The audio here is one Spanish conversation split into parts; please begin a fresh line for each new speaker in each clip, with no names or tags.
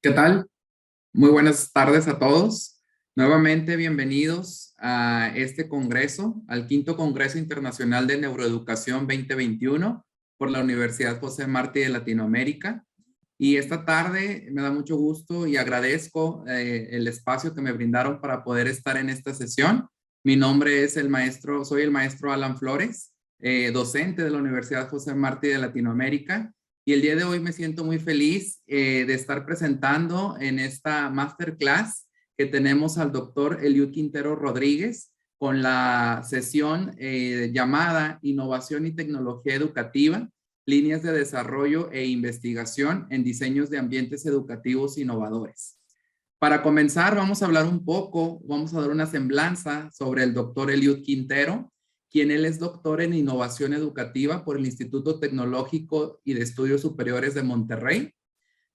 ¿Qué tal? Muy buenas tardes a todos. Nuevamente bienvenidos a este congreso, al quinto Congreso Internacional de Neuroeducación 2021 por la Universidad José Martí de Latinoamérica. Y esta tarde me da mucho gusto y agradezco el espacio que me brindaron para poder estar en esta sesión. Mi nombre es soy el maestro Alan Flores, docente de la Universidad José Martí de Latinoamérica. Y el día de hoy me siento muy feliz de estar presentando en esta masterclass que tenemos al doctor Eliud Quintero Rodríguez con la sesión llamada Innovación y Tecnología Educativa, líneas de desarrollo e investigación en diseños de ambientes educativos innovadores. Para comenzar, vamos a hablar un poco, vamos a dar una semblanza sobre el doctor Eliud Quintero, quien él es doctor en innovación educativa por el Instituto Tecnológico y de Estudios Superiores de Monterrey.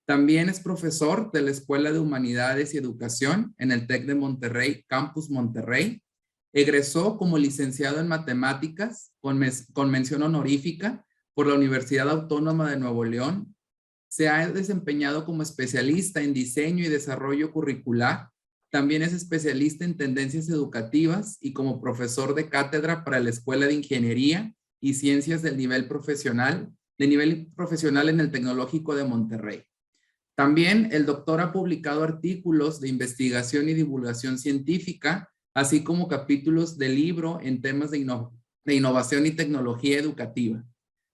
También es profesor de la Escuela de Humanidades y Educación en el TEC de Monterrey, Campus Monterrey. Egresó como licenciado en matemáticas con mención honorífica por la Universidad Autónoma de Nuevo León. Se ha desempeñado como especialista en diseño y desarrollo curricular. También es especialista en tendencias educativas y como profesor de cátedra para la Escuela de Ingeniería y Ciencias de nivel profesional en el Tecnológico de Monterrey. También el doctor ha publicado artículos de investigación y divulgación científica, así como capítulos de libro en temas de innovación y tecnología educativa.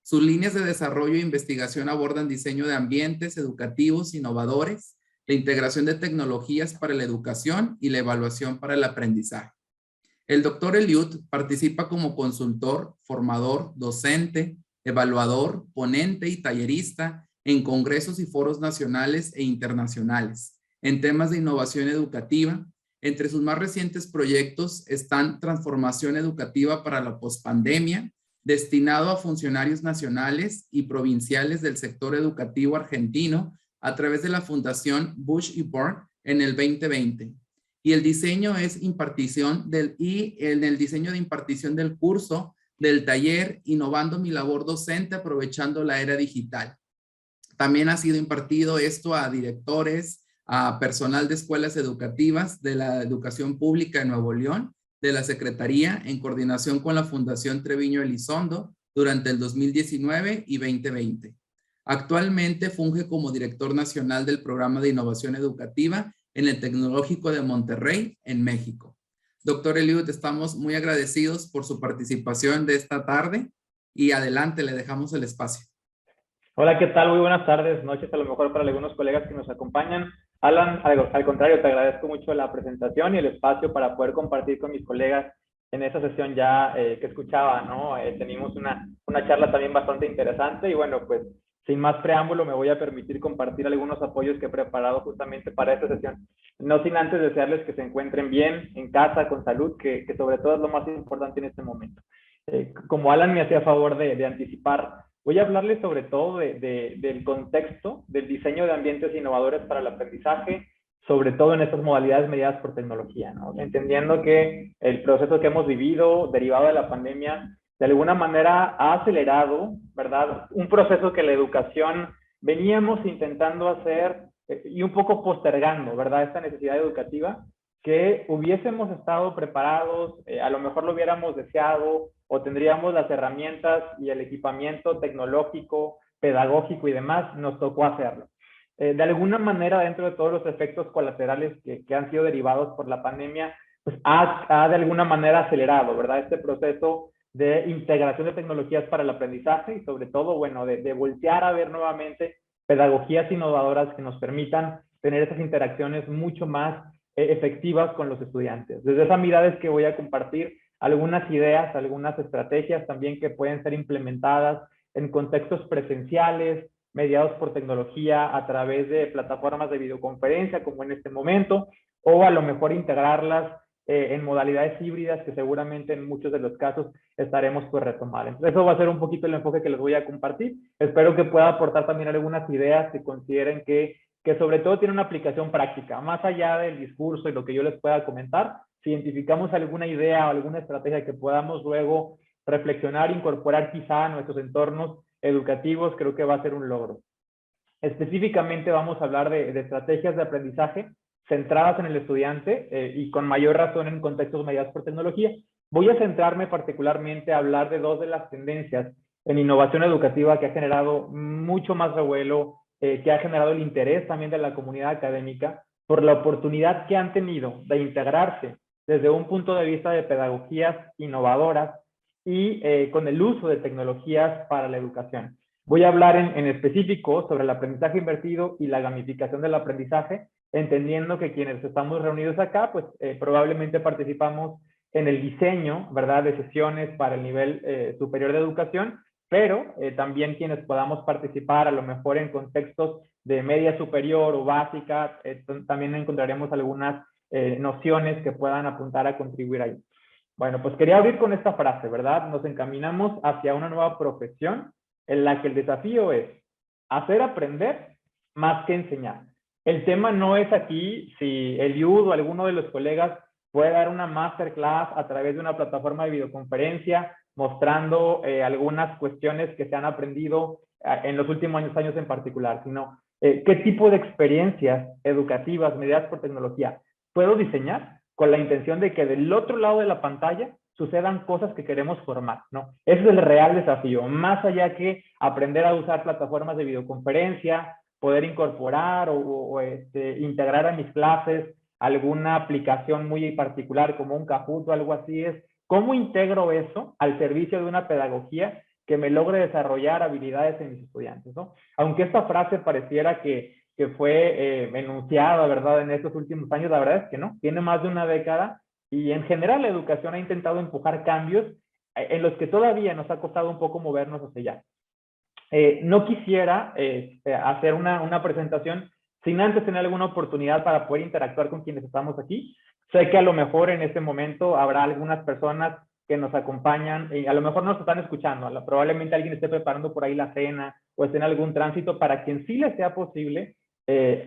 Sus líneas de desarrollo e investigación abordan diseño de ambientes educativos innovadores, la integración de tecnologías para la educación y la evaluación para el aprendizaje. El doctor Eliud participa como consultor, formador, docente, evaluador, ponente y tallerista en congresos y foros nacionales e internacionales en temas de innovación educativa. Entre sus más recientes proyectos están Transformación Educativa para la Postpandemia, destinado a funcionarios nacionales y provinciales del sector educativo argentino a través de la Fundación Bush y Born en el 2020. Y el diseño es en el diseño de impartición del curso del taller Innovando mi labor docente aprovechando la era digital. También ha sido impartido esto a directores, a personal de escuelas educativas de la educación pública de Nuevo León, de la Secretaría, en coordinación con la Fundación Treviño Elizondo durante el 2019 y 2020. Actualmente funge como director nacional del Programa de Innovación Educativa en el Tecnológico de Monterrey, en México. Doctor Eliud, estamos muy agradecidos por su participación de esta tarde y adelante, le dejamos el espacio.
Hola, ¿qué tal? Muy buenas tardes, noches a lo mejor para algunos colegas que nos acompañan. Alan, al contrario, te agradezco mucho la presentación y el espacio para poder compartir con mis colegas en esa sesión ya que escuchaba, ¿no? Tenemos una charla también bastante interesante y bueno, pues sin más preámbulo me voy a permitir compartir algunos apoyos que he preparado justamente para esta sesión. No sin antes desearles que se encuentren bien, en casa, con salud, que sobre todo es lo más importante en este momento. Como Alan me hacía favor de anticipar, voy a hablarles sobre todo del contexto del diseño de ambientes innovadores para el aprendizaje, sobre todo en estas modalidades mediadas por tecnología, ¿no? Entendiendo que el proceso que hemos vivido derivado de la pandemia de alguna manera ha acelerado, ¿verdad? Un proceso que la educación veníamos intentando hacer y un poco postergando, ¿verdad? Esta necesidad educativa que hubiésemos estado preparados, a lo mejor lo hubiéramos deseado o tendríamos las herramientas y el equipamiento tecnológico, pedagógico y demás, nos tocó hacerlo. De alguna manera, dentro de todos los efectos colaterales que han sido derivados por la pandemia, pues ha de alguna manera acelerado, ¿verdad? Este proceso de integración de tecnologías para el aprendizaje y sobre todo, bueno, de voltear a ver nuevamente pedagogías innovadoras que nos permitan tener esas interacciones mucho más efectivas con los estudiantes. Desde esa mirada es que voy a compartir algunas ideas, algunas estrategias también que pueden ser implementadas en contextos presenciales, mediados por tecnología a través de plataformas de videoconferencia, como en este momento, o a lo mejor integrarlas en modalidades híbridas que seguramente en muchos de los casos estaremos por retomar. Entonces, eso va a ser un poquito el enfoque que les voy a compartir. Espero que pueda aportar también algunas ideas que consideren que sobre todo tiene una aplicación práctica, más allá del discurso y lo que yo les pueda comentar. Si identificamos alguna idea o alguna estrategia que podamos luego reflexionar, incorporar quizá a nuestros entornos educativos, creo que va a ser un logro. Específicamente vamos a hablar de estrategias de aprendizaje centradas en el estudiante y con mayor razón en contextos mediados por tecnología. Voy a centrarme particularmente a hablar de dos de las tendencias en innovación educativa que ha generado mucho más revuelo, que ha generado el interés también de la comunidad académica por la oportunidad que han tenido de integrarse desde un punto de vista de pedagogías innovadoras y con el uso de tecnologías para la educación. Voy a hablar en específico sobre el aprendizaje invertido y la gamificación del aprendizaje, entendiendo que quienes estamos reunidos acá, pues probablemente participamos en el diseño, ¿verdad?, de sesiones para el nivel superior de educación, pero también quienes podamos participar a lo mejor en contextos de media superior o básica, también encontraremos algunas nociones que puedan apuntar a contribuir ahí. Bueno, pues quería abrir con esta frase, ¿verdad? Nos encaminamos hacia una nueva profesión en la que el desafío es hacer aprender más que enseñar. El tema no es aquí si Eliud o alguno de los colegas puede dar una masterclass a través de una plataforma de videoconferencia mostrando algunas cuestiones que se han aprendido en los últimos años en particular, sino qué tipo de experiencias educativas mediadas por tecnología puedo diseñar con la intención de que del otro lado de la pantalla sucedan cosas que queremos formar, ¿no? Ese es el real desafío, más allá que aprender a usar plataformas de videoconferencia, poder incorporar o integrar a mis clases alguna aplicación muy particular como un Kahoot o algo así, es cómo integro eso al servicio de una pedagogía que me logre desarrollar habilidades en mis estudiantes, ¿no? Aunque esta frase pareciera que fue enunciada, ¿verdad?, en estos últimos años, la verdad es que no, tiene más de una década y en general la educación ha intentado empujar cambios en los que todavía nos ha costado un poco movernos hacia allá. No quisiera hacer una presentación sin antes tener alguna oportunidad para poder interactuar con quienes estamos aquí. Sé que a lo mejor en este momento habrá algunas personas que nos acompañan y a lo mejor nos están escuchando. Probablemente alguien esté preparando por ahí la cena o esté en algún tránsito. Para quien sí les sea posible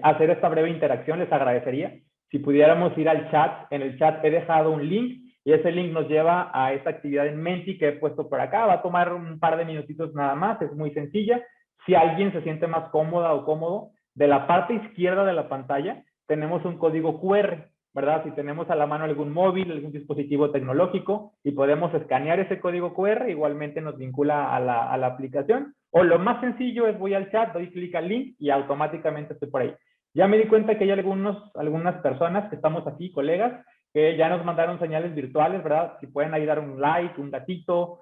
hacer esta breve interacción, les agradecería si pudiéramos ir al chat. En el chat he dejado un link y ese link nos lleva a esta actividad en Menti que he puesto por acá. Va a tomar un par de minutitos nada más, es muy sencilla. Si alguien se siente más cómoda o cómodo, de la parte izquierda de la pantalla tenemos un código QR, ¿verdad? Si tenemos a la mano algún móvil, algún dispositivo tecnológico y podemos escanear ese código QR, igualmente nos vincula a la aplicación. O lo más sencillo es voy al chat, doy clic al link y automáticamente estoy por ahí. Ya me di cuenta que hay algunas personas que estamos aquí, colegas, que ya nos mandaron señales virtuales, ¿verdad? Si pueden ahí dar un like, un gatito,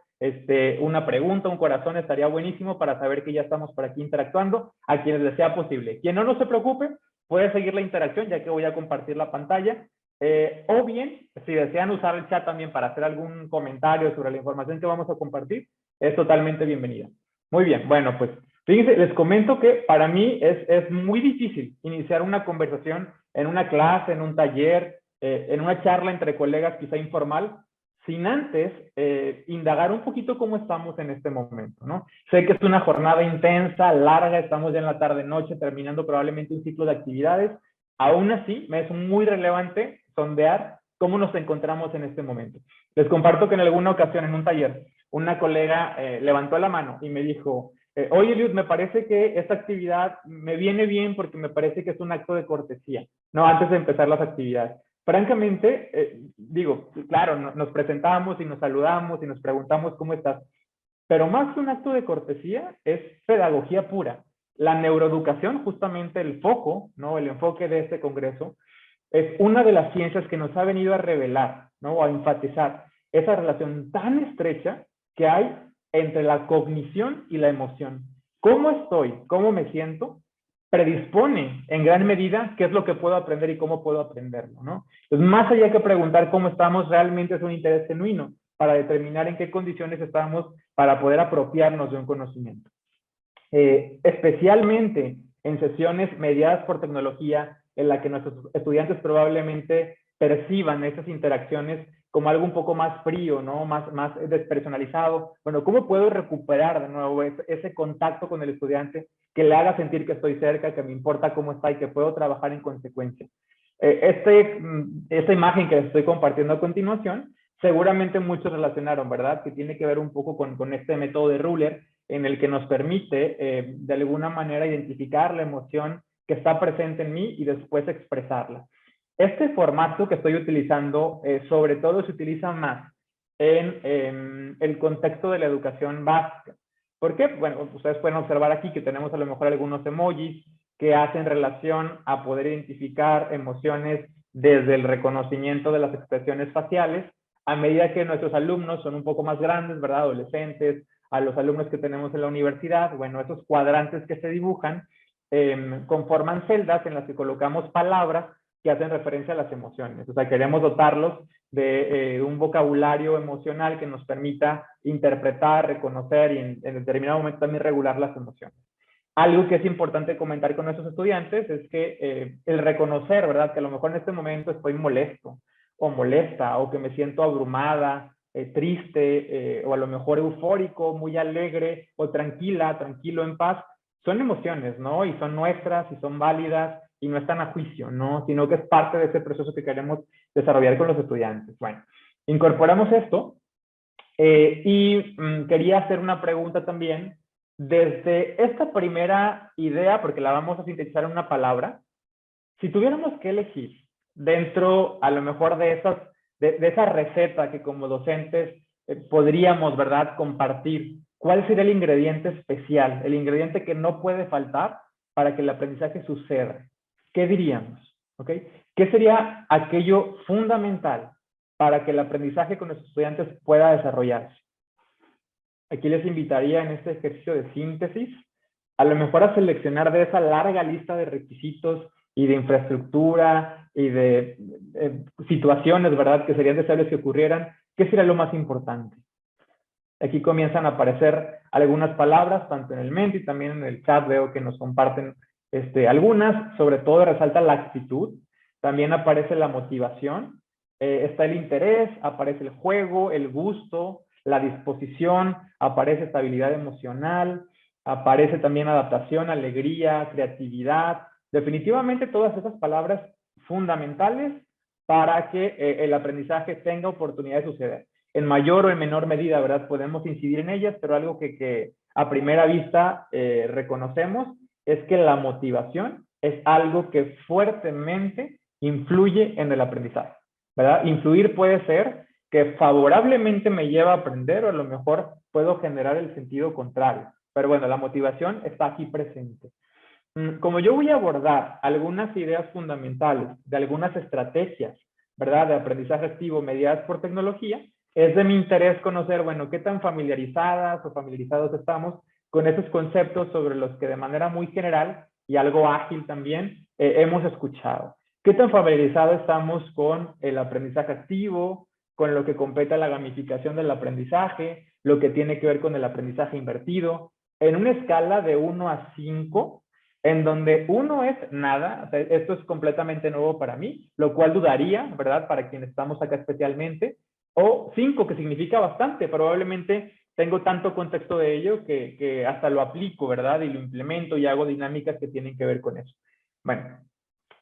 una pregunta, un corazón, estaría buenísimo para saber que ya estamos por aquí interactuando, a quienes les sea posible. Quien no se preocupe, puede seguir la interacción, ya que voy a compartir la pantalla. O bien, si desean usar el chat también para hacer algún comentario sobre la información que vamos a compartir, es totalmente bienvenida. Muy bien, bueno, pues fíjense, les comento que para mí es muy difícil iniciar una conversación en una clase, en un taller, en una charla entre colegas quizá informal, sin antes indagar un poquito cómo estamos en este momento, ¿no? Sé que es una jornada intensa, larga, estamos ya en la tarde-noche terminando probablemente un ciclo de actividades. Aún así, me es muy relevante sondear cómo nos encontramos en este momento. Les comparto que en alguna ocasión en un taller, una colega levantó la mano y me dijo, oye, Eliud, me parece que esta actividad me viene bien porque me parece que es un acto de cortesía, ¿no? Antes de empezar las actividades. Francamente, digo, claro, nos presentamos y nos saludamos y nos preguntamos cómo estás, pero más que un acto de cortesía es pedagogía pura. La neuroeducación, justamente el foco, ¿no? El enfoque de este congreso, es una de las ciencias que nos ha venido a revelar, ¿no? O a enfatizar esa relación tan estrecha que hay entre la cognición y la emoción. ¿Cómo estoy? ¿Cómo me siento? Predispone en gran medida qué es lo que puedo aprender y cómo puedo aprenderlo, ¿no? Entonces, más allá que preguntar cómo estamos, realmente es un interés genuino para determinar en qué condiciones estamos para poder apropiarnos de un conocimiento. Especialmente en sesiones mediadas por tecnología, en la que nuestros estudiantes probablemente perciban esas interacciones como algo un poco más frío, ¿no? Más despersonalizado. Bueno, ¿cómo puedo recuperar de nuevo ese contacto con el estudiante que le haga sentir que estoy cerca, que me importa cómo está y que puedo trabajar en consecuencia? Esta imagen que les estoy compartiendo a continuación, seguramente muchos relacionaron, ¿verdad? Que tiene que ver un poco con este método de Ruler, en el que nos permite de alguna manera identificar la emoción que está presente en mí y después expresarla. Este formato que estoy utilizando sobre todo se utiliza más en el contexto de la educación básica. ¿Por qué? Bueno, ustedes pueden observar aquí que tenemos a lo mejor algunos emojis que hacen relación a poder identificar emociones desde el reconocimiento de las expresiones faciales, a medida que nuestros alumnos son un poco más grandes, ¿verdad? Adolescentes, a los alumnos que tenemos en la universidad, bueno, esos cuadrantes que se dibujan conforman celdas en las que colocamos palabras que hacen referencia a las emociones. O sea, queremos dotarlos de un vocabulario emocional que nos permita interpretar, reconocer y en determinado momento también regular las emociones. Algo que es importante comentar con nuestros estudiantes es que el reconocer, ¿verdad? Que a lo mejor en este momento estoy molesto o molesta o que me siento abrumada, triste o a lo mejor eufórico, muy alegre o tranquila, tranquilo, en paz, son emociones, ¿no? Y son nuestras y son válidas y no están a juicio, ¿no? Sino que es parte de ese proceso que queremos desarrollar con los estudiantes. Bueno, incorporamos esto y quería hacer una pregunta también. Desde esta primera idea, porque la vamos a sintetizar en una palabra, si tuviéramos que elegir dentro, a lo mejor, de esa receta que como docentes podríamos, ¿verdad?, compartir, ¿cuál sería el ingrediente especial, el ingrediente que no puede faltar para que el aprendizaje suceda? ¿Qué diríamos? ¿Ok? ¿Qué sería aquello fundamental para que el aprendizaje con nuestros estudiantes pueda desarrollarse? Aquí les invitaría en este ejercicio de síntesis, a lo mejor a seleccionar de esa larga lista de requisitos y de infraestructura y de situaciones, ¿verdad?, que serían deseables que ocurrieran, ¿qué sería lo más importante? Aquí comienzan a aparecer algunas palabras, tanto en el mente y también en el chat veo que nos comparten algunas, sobre todo resalta la actitud, también aparece la motivación, está el interés, aparece el juego, el gusto, la disposición, aparece estabilidad emocional, aparece también adaptación, alegría, creatividad, definitivamente todas esas palabras fundamentales para que el aprendizaje tenga oportunidad de suceder. En mayor o en menor medida, ¿verdad? Podemos incidir en ellas, pero algo que a primera vista reconocemos es que la motivación es algo que fuertemente influye en el aprendizaje, ¿verdad? Influir puede ser que favorablemente me lleva a aprender o a lo mejor puedo generar el sentido contrario. Pero bueno, la motivación está aquí presente. Como yo voy a abordar algunas ideas fundamentales de algunas estrategias, ¿verdad?, de aprendizaje activo mediadas por tecnología, es de mi interés conocer, bueno, qué tan familiarizadas o familiarizados estamos con esos conceptos sobre los que de manera muy general y algo ágil también hemos escuchado. ¿Qué tan familiarizados estamos con el aprendizaje activo, con lo que compete a la gamificación del aprendizaje, lo que tiene que ver con el aprendizaje invertido? En una escala de 1 a 5, en donde 1 es nada, o sea, esto es completamente nuevo para mí, lo cual dudaría, ¿verdad?, para quienes estamos acá especialmente, o 5, que significa bastante, probablemente tengo tanto contexto de ello que hasta lo aplico, ¿verdad?, y lo implemento y hago dinámicas que tienen que ver con eso. Bueno,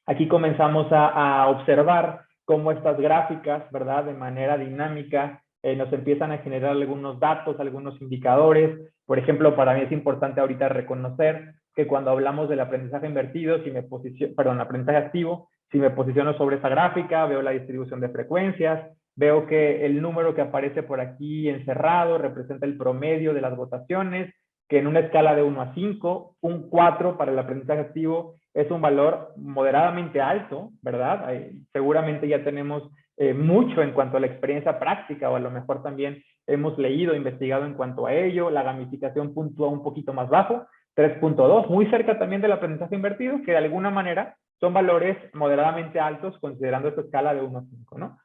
aquí comenzamos a observar cómo estas gráficas, ¿verdad?, de manera dinámica nos empiezan a generar algunos datos, algunos indicadores. Por ejemplo, para mí es importante ahorita reconocer que cuando hablamos del aprendizaje invertido, aprendizaje activo, si me posiciono sobre esa gráfica, veo la distribución de frecuencias, veo que el número que aparece por aquí encerrado representa el promedio de las votaciones, que en una escala de 1 a 5, un 4 para el aprendizaje activo es un valor moderadamente alto, ¿verdad? Seguramente ya tenemos mucho en cuanto a la experiencia práctica o a lo mejor también hemos leído, investigado en cuanto a ello. La gamificación puntúa un poquito más bajo, 3.2, muy cerca también del aprendizaje invertido, que de alguna manera son valores moderadamente altos considerando esta escala de 1 a 5, ¿no?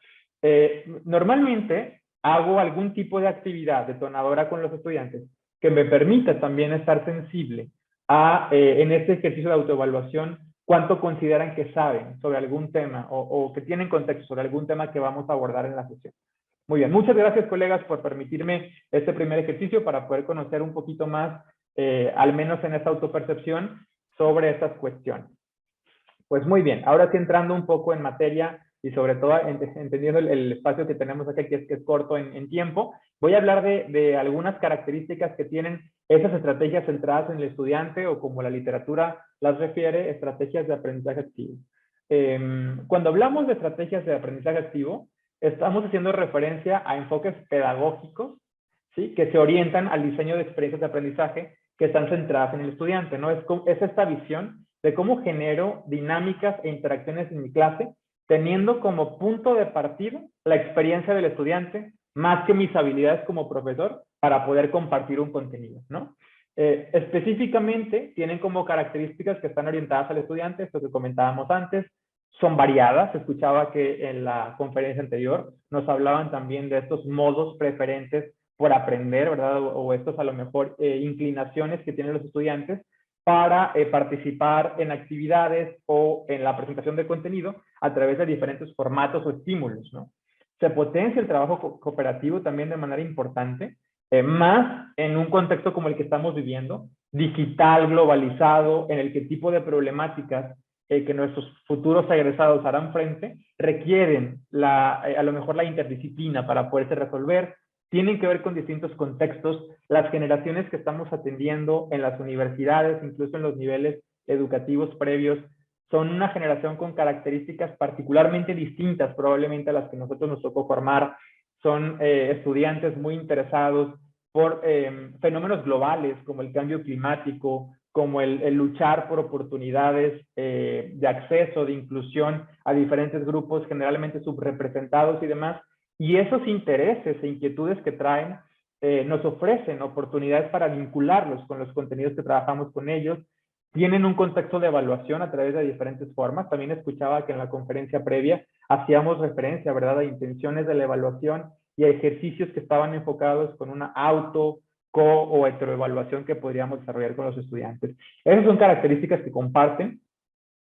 Normalmente hago algún tipo de actividad detonadora con los estudiantes que me permita también estar sensible a, en este ejercicio de autoevaluación, cuánto consideran que saben sobre algún tema o que tienen contexto sobre algún tema que vamos a abordar en la sesión. Muy bien, muchas gracias, colegas, por permitirme este primer ejercicio para poder conocer un poquito más, al menos en esta autopercepción, sobre estas cuestiones. Pues muy bien, ahora sí entrando un poco en materia y sobre todo entendiendo el espacio que tenemos aquí, que es corto en tiempo, voy a hablar de algunas características que tienen esas estrategias centradas en el estudiante o como la literatura las refiere, estrategias de aprendizaje activo. Cuando hablamos de estrategias de aprendizaje activo, estamos haciendo referencia a enfoques pedagógicos, ¿sí?, que se orientan al diseño de experiencias de aprendizaje que están centradas en el estudiante, ¿no? Es esta visión de cómo genero dinámicas e interacciones en mi clase, teniendo como punto de partida la experiencia del estudiante, más que mis habilidades como profesor para poder compartir un contenido, ¿no? Específicamente, tienen como características que están orientadas al estudiante, esto que comentábamos antes, son variadas. Escuchaba que en la conferencia anterior nos hablaban también de estos modos preferentes por aprender, ¿verdad? O estos a lo mejor inclinaciones que tienen los estudiantes para participar en actividades o en la presentación de contenido a través de diferentes formatos o estímulos, ¿no? Se potencia el trabajo cooperativo también de manera importante, más en un contexto como el que estamos viviendo, digital, globalizado, en el que tipo de problemáticas que nuestros futuros egresados harán frente requieren a lo mejor la interdisciplina para poderse resolver, tienen que ver con distintos contextos. Las generaciones que estamos atendiendo en las universidades, incluso en los niveles educativos previos, son una generación con características particularmente distintas probablemente a las que nosotros nos tocó formar. Son estudiantes muy interesados por fenómenos globales como el cambio climático, como el luchar por oportunidades de acceso, de inclusión a diferentes grupos generalmente subrepresentados y demás. Y esos intereses e inquietudes que traen nos ofrecen oportunidades para vincularlos con los contenidos que trabajamos con ellos. Tienen un contexto de evaluación a través de diferentes formas. También escuchaba que en la conferencia previa hacíamos referencia, ¿verdad?, a intenciones de la evaluación y a ejercicios que estaban enfocados con una auto, co o heteroevaluación que podríamos desarrollar con los estudiantes. Esas son características que comparten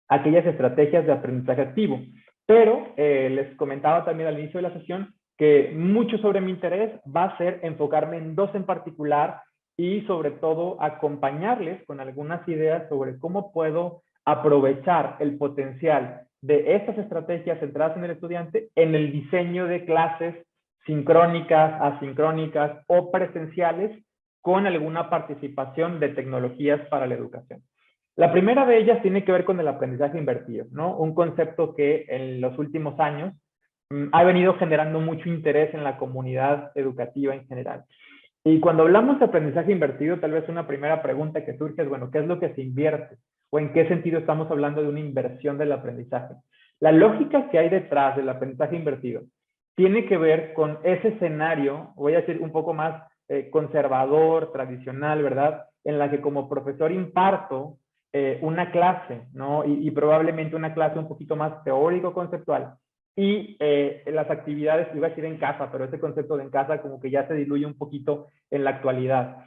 aquellas estrategias de aprendizaje activo. Pero les comentaba también al inicio de la sesión que mucho sobre mi interés va a ser enfocarme en dos en particular y sobre todo acompañarles con algunas ideas sobre cómo puedo aprovechar el potencial de estas estrategias centradas en el estudiante en el diseño de clases sincrónicas, asincrónicas o presenciales con alguna participación de tecnologías para la educación. La primera de ellas tiene que ver con el aprendizaje invertido, ¿no? Un concepto que en los últimos años ha venido generando mucho interés en la comunidad educativa en general. Y cuando hablamos de aprendizaje invertido, tal vez una primera pregunta que surge es, bueno, ¿qué es lo que se invierte? ¿O en qué sentido estamos hablando de una inversión del aprendizaje? La lógica que hay detrás del aprendizaje invertido tiene que ver con ese escenario, voy a decir un poco más conservador, tradicional, ¿verdad? En la que como profesor imparto una clase, ¿no? Y probablemente una clase un poquito más teórico-conceptual. Y las actividades, iba a decir en casa, pero ese concepto de en casa como que ya se diluye un poquito en la actualidad.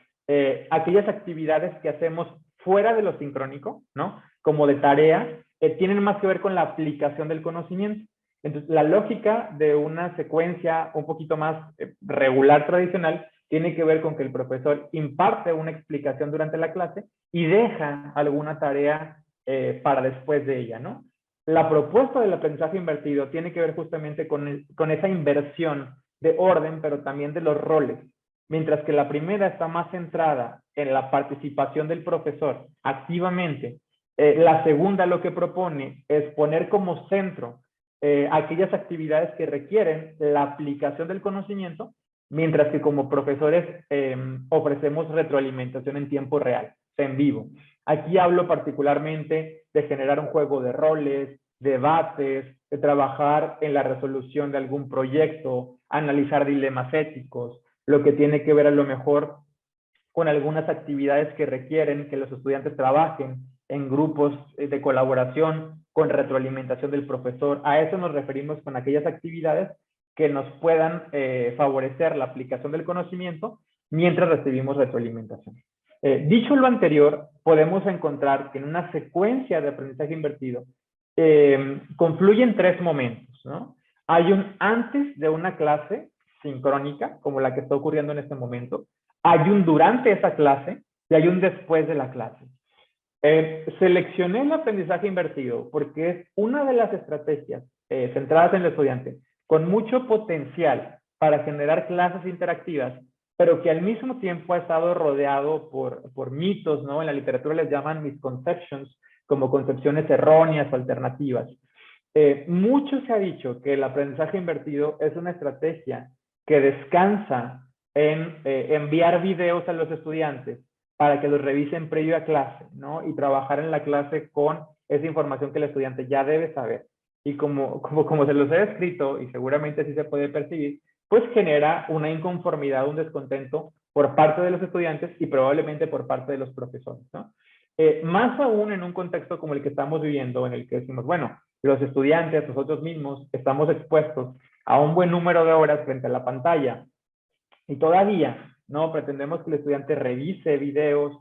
Aquellas actividades que hacemos fuera de lo sincrónico, ¿no?, como de tarea, tienen más que ver con la aplicación del conocimiento. Entonces, la lógica de una secuencia un poquito más regular, tradicional, tiene que ver con que el profesor imparte una explicación durante la clase y deja alguna tarea para después de ella, ¿no? La propuesta del aprendizaje invertido tiene que ver justamente con esa inversión de orden, pero también de los roles. Mientras que la primera está más centrada en la participación del profesor activamente, la segunda lo que propone es poner como centro aquellas actividades que requieren la aplicación del conocimiento, mientras que como profesores ofrecemos retroalimentación en tiempo real, en vivo. Aquí hablo particularmente de generar un juego de roles, debates, de trabajar en la resolución de algún proyecto, analizar dilemas éticos, lo que tiene que ver a lo mejor con algunas actividades que requieren que los estudiantes trabajen en grupos de colaboración con retroalimentación del profesor. A eso nos referimos con aquellas actividades que nos puedan favorecer la aplicación del conocimiento mientras recibimos retroalimentación. Dicho lo anterior, podemos encontrar que en una secuencia de aprendizaje invertido confluyen tres momentos, ¿no? Hay un antes de una clase sincrónica, como la que está ocurriendo en este momento, hay un durante esa clase y hay un después de la clase. Seleccioné el aprendizaje invertido porque es una de las estrategias centradas en el estudiante, con mucho potencial para generar clases interactivas, pero que al mismo tiempo ha estado rodeado por mitos, ¿no? En la literatura les llaman misconceptions, como concepciones erróneas o alternativas. Mucho se ha dicho que el aprendizaje invertido es una estrategia que descansa en enviar videos a los estudiantes para que los revisen previo a clase, ¿no? Y trabajar en la clase con esa información que el estudiante ya debe saber. Y como se los he escrito, y seguramente así se puede percibir, pues genera una inconformidad, un descontento por parte de los estudiantes y probablemente por parte de los profesores, ¿no? Más aún en un contexto como el que estamos viviendo, en el que decimos, bueno, los estudiantes, nosotros mismos, estamos expuestos a un buen número de horas frente a la pantalla y todavía no pretendemos que el estudiante revise videos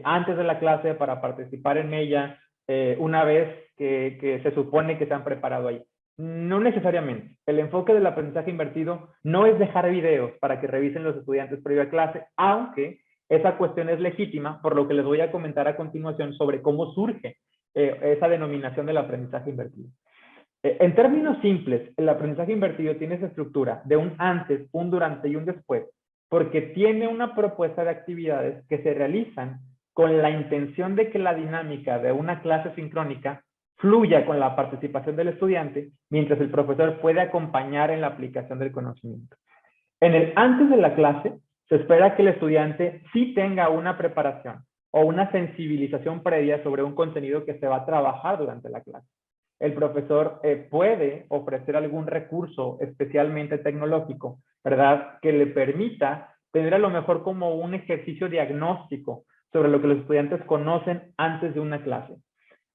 antes de la clase para participar en ella una vez que se supone que se han preparado ahí. No necesariamente. El enfoque del aprendizaje invertido no es dejar videos para que revisen los estudiantes previo a clase, aunque esa cuestión es legítima, por lo que les voy a comentar a continuación sobre cómo surge esa denominación del aprendizaje invertido. En términos simples, el aprendizaje invertido tiene esa estructura de un antes, un durante y un después, porque tiene una propuesta de actividades que se realizan con la intención de que la dinámica de una clase sincrónica fluya con la participación del estudiante, mientras el profesor puede acompañar en la aplicación del conocimiento. En el antes de la clase, se espera que el estudiante sí tenga una preparación o una sensibilización previa sobre un contenido que se va a trabajar durante la clase. El profesor puede ofrecer algún recurso especialmente tecnológico, ¿verdad? Que le permita tener a lo mejor como un ejercicio diagnóstico sobre lo que los estudiantes conocen antes de una clase.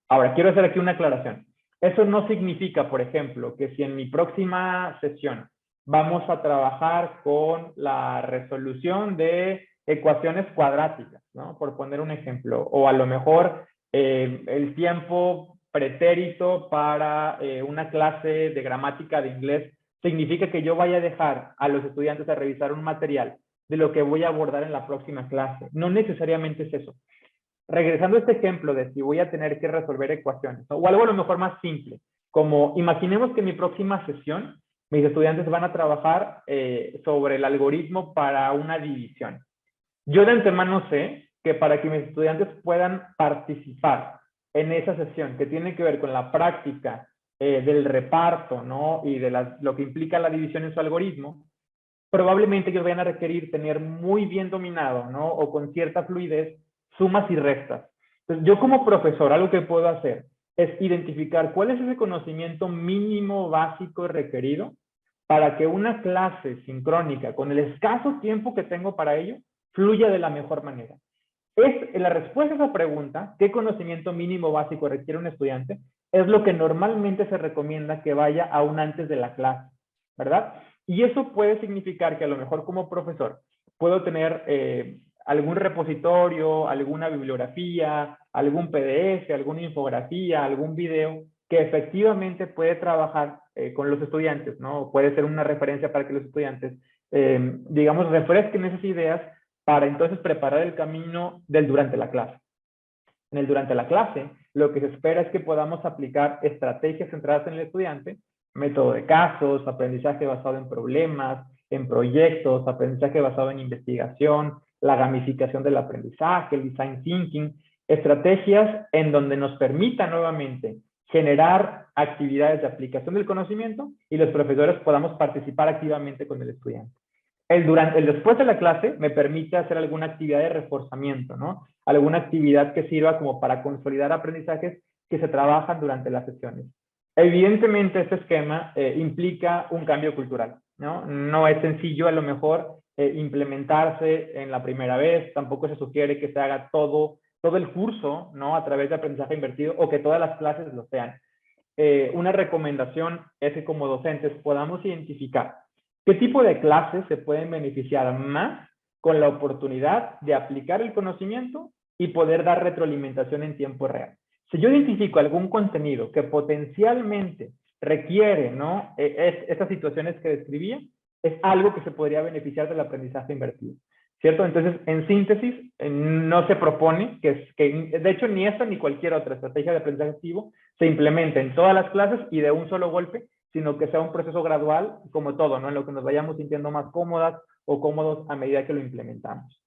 Ahora, quiero hacer aquí una aclaración. Eso no significa, por ejemplo, que si en mi próxima sesión vamos a trabajar con la resolución de ecuaciones cuadráticas, ¿no? Por poner un ejemplo, o a lo mejor el tiempo pretérito para una clase de gramática de inglés significa que yo vaya a dejar a los estudiantes a revisar un material de lo que voy a abordar en la próxima clase. No necesariamente es eso. Regresando a este ejemplo de si voy a tener que resolver ecuaciones, ¿no? O algo a lo mejor más simple, como imaginemos que en mi próxima sesión mis estudiantes van a trabajar sobre el algoritmo para una división. Yo de antemano sé que para que mis estudiantes puedan participar en esa sesión que tiene que ver con la práctica del reparto, ¿no? Y de lo que implica la división en su algoritmo, probablemente ellos vayan a requerir tener muy bien dominado, ¿no? O con cierta fluidez sumas y restas. Entonces, yo como profesor, algo que puedo hacer es identificar cuál es ese conocimiento mínimo básico requerido para que una clase sincrónica, con el escaso tiempo que tengo para ello, fluya de la mejor manera. En la respuesta a esa pregunta, ¿qué conocimiento mínimo básico requiere un estudiante? Es lo que normalmente se recomienda que vaya aún antes de la clase, ¿verdad? Y eso puede significar que a lo mejor como profesor puedo tener algún repositorio, alguna bibliografía, algún PDF, alguna infografía, algún video que efectivamente puede trabajar con los estudiantes, ¿no? Puede ser una referencia para que los estudiantes, digamos, refresquen esas ideas para entonces preparar el camino del durante la clase. En el durante la clase, lo que se espera es que podamos aplicar estrategias centradas en el estudiante, método de casos, aprendizaje basado en problemas, en proyectos, aprendizaje basado en investigación, la gamificación del aprendizaje, el design thinking, estrategias en donde nos permita nuevamente generar actividades de aplicación del conocimiento y los profesores podamos participar activamente con el estudiante. El después de la clase me permite hacer alguna actividad de reforzamiento, ¿no? Alguna actividad que sirva como para consolidar aprendizajes que se trabajan durante las sesiones. Evidentemente, este esquema implica un cambio cultural, ¿no? No es sencillo a lo mejor implementarse en la primera vez, tampoco se sugiere que se haga todo el curso, ¿no? A través de aprendizaje invertido o que todas las clases lo sean. Una recomendación es que como docentes podamos identificar qué tipo de clases se pueden beneficiar más con la oportunidad de aplicar el conocimiento y poder dar retroalimentación en tiempo real. Si yo identifico algún contenido que potencialmente requiere, ¿no? Estas situaciones que describía, es algo que se podría beneficiar del aprendizaje invertido, ¿cierto? Entonces, en síntesis, no se propone que de hecho, ni esta ni cualquier otra estrategia de aprendizaje activo se implemente en todas las clases y de un solo golpe sino que sea un proceso gradual, como todo, ¿no? En lo que nos vayamos sintiendo más cómodas o cómodos a medida que lo implementamos.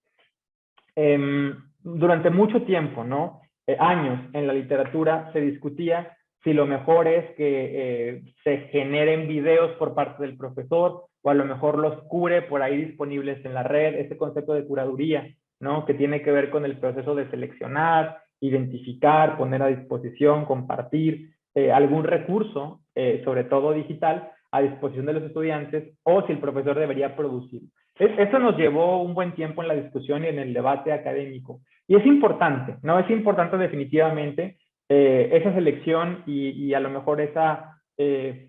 Durante mucho tiempo, ¿no? Años en la literatura se discutía si lo mejor es que se generen videos por parte del profesor o a lo mejor los cure por ahí disponibles en la red, este concepto de curaduría, ¿no? Que tiene que ver con el proceso de seleccionar, identificar, poner a disposición, compartir algún recurso, sobre todo digital, a disposición de los estudiantes o si el profesor debería producir. Eso nos llevó un buen tiempo en la discusión y en el debate académico. Y es importante, ¿no? Es importante definitivamente esa selección y a lo mejor esa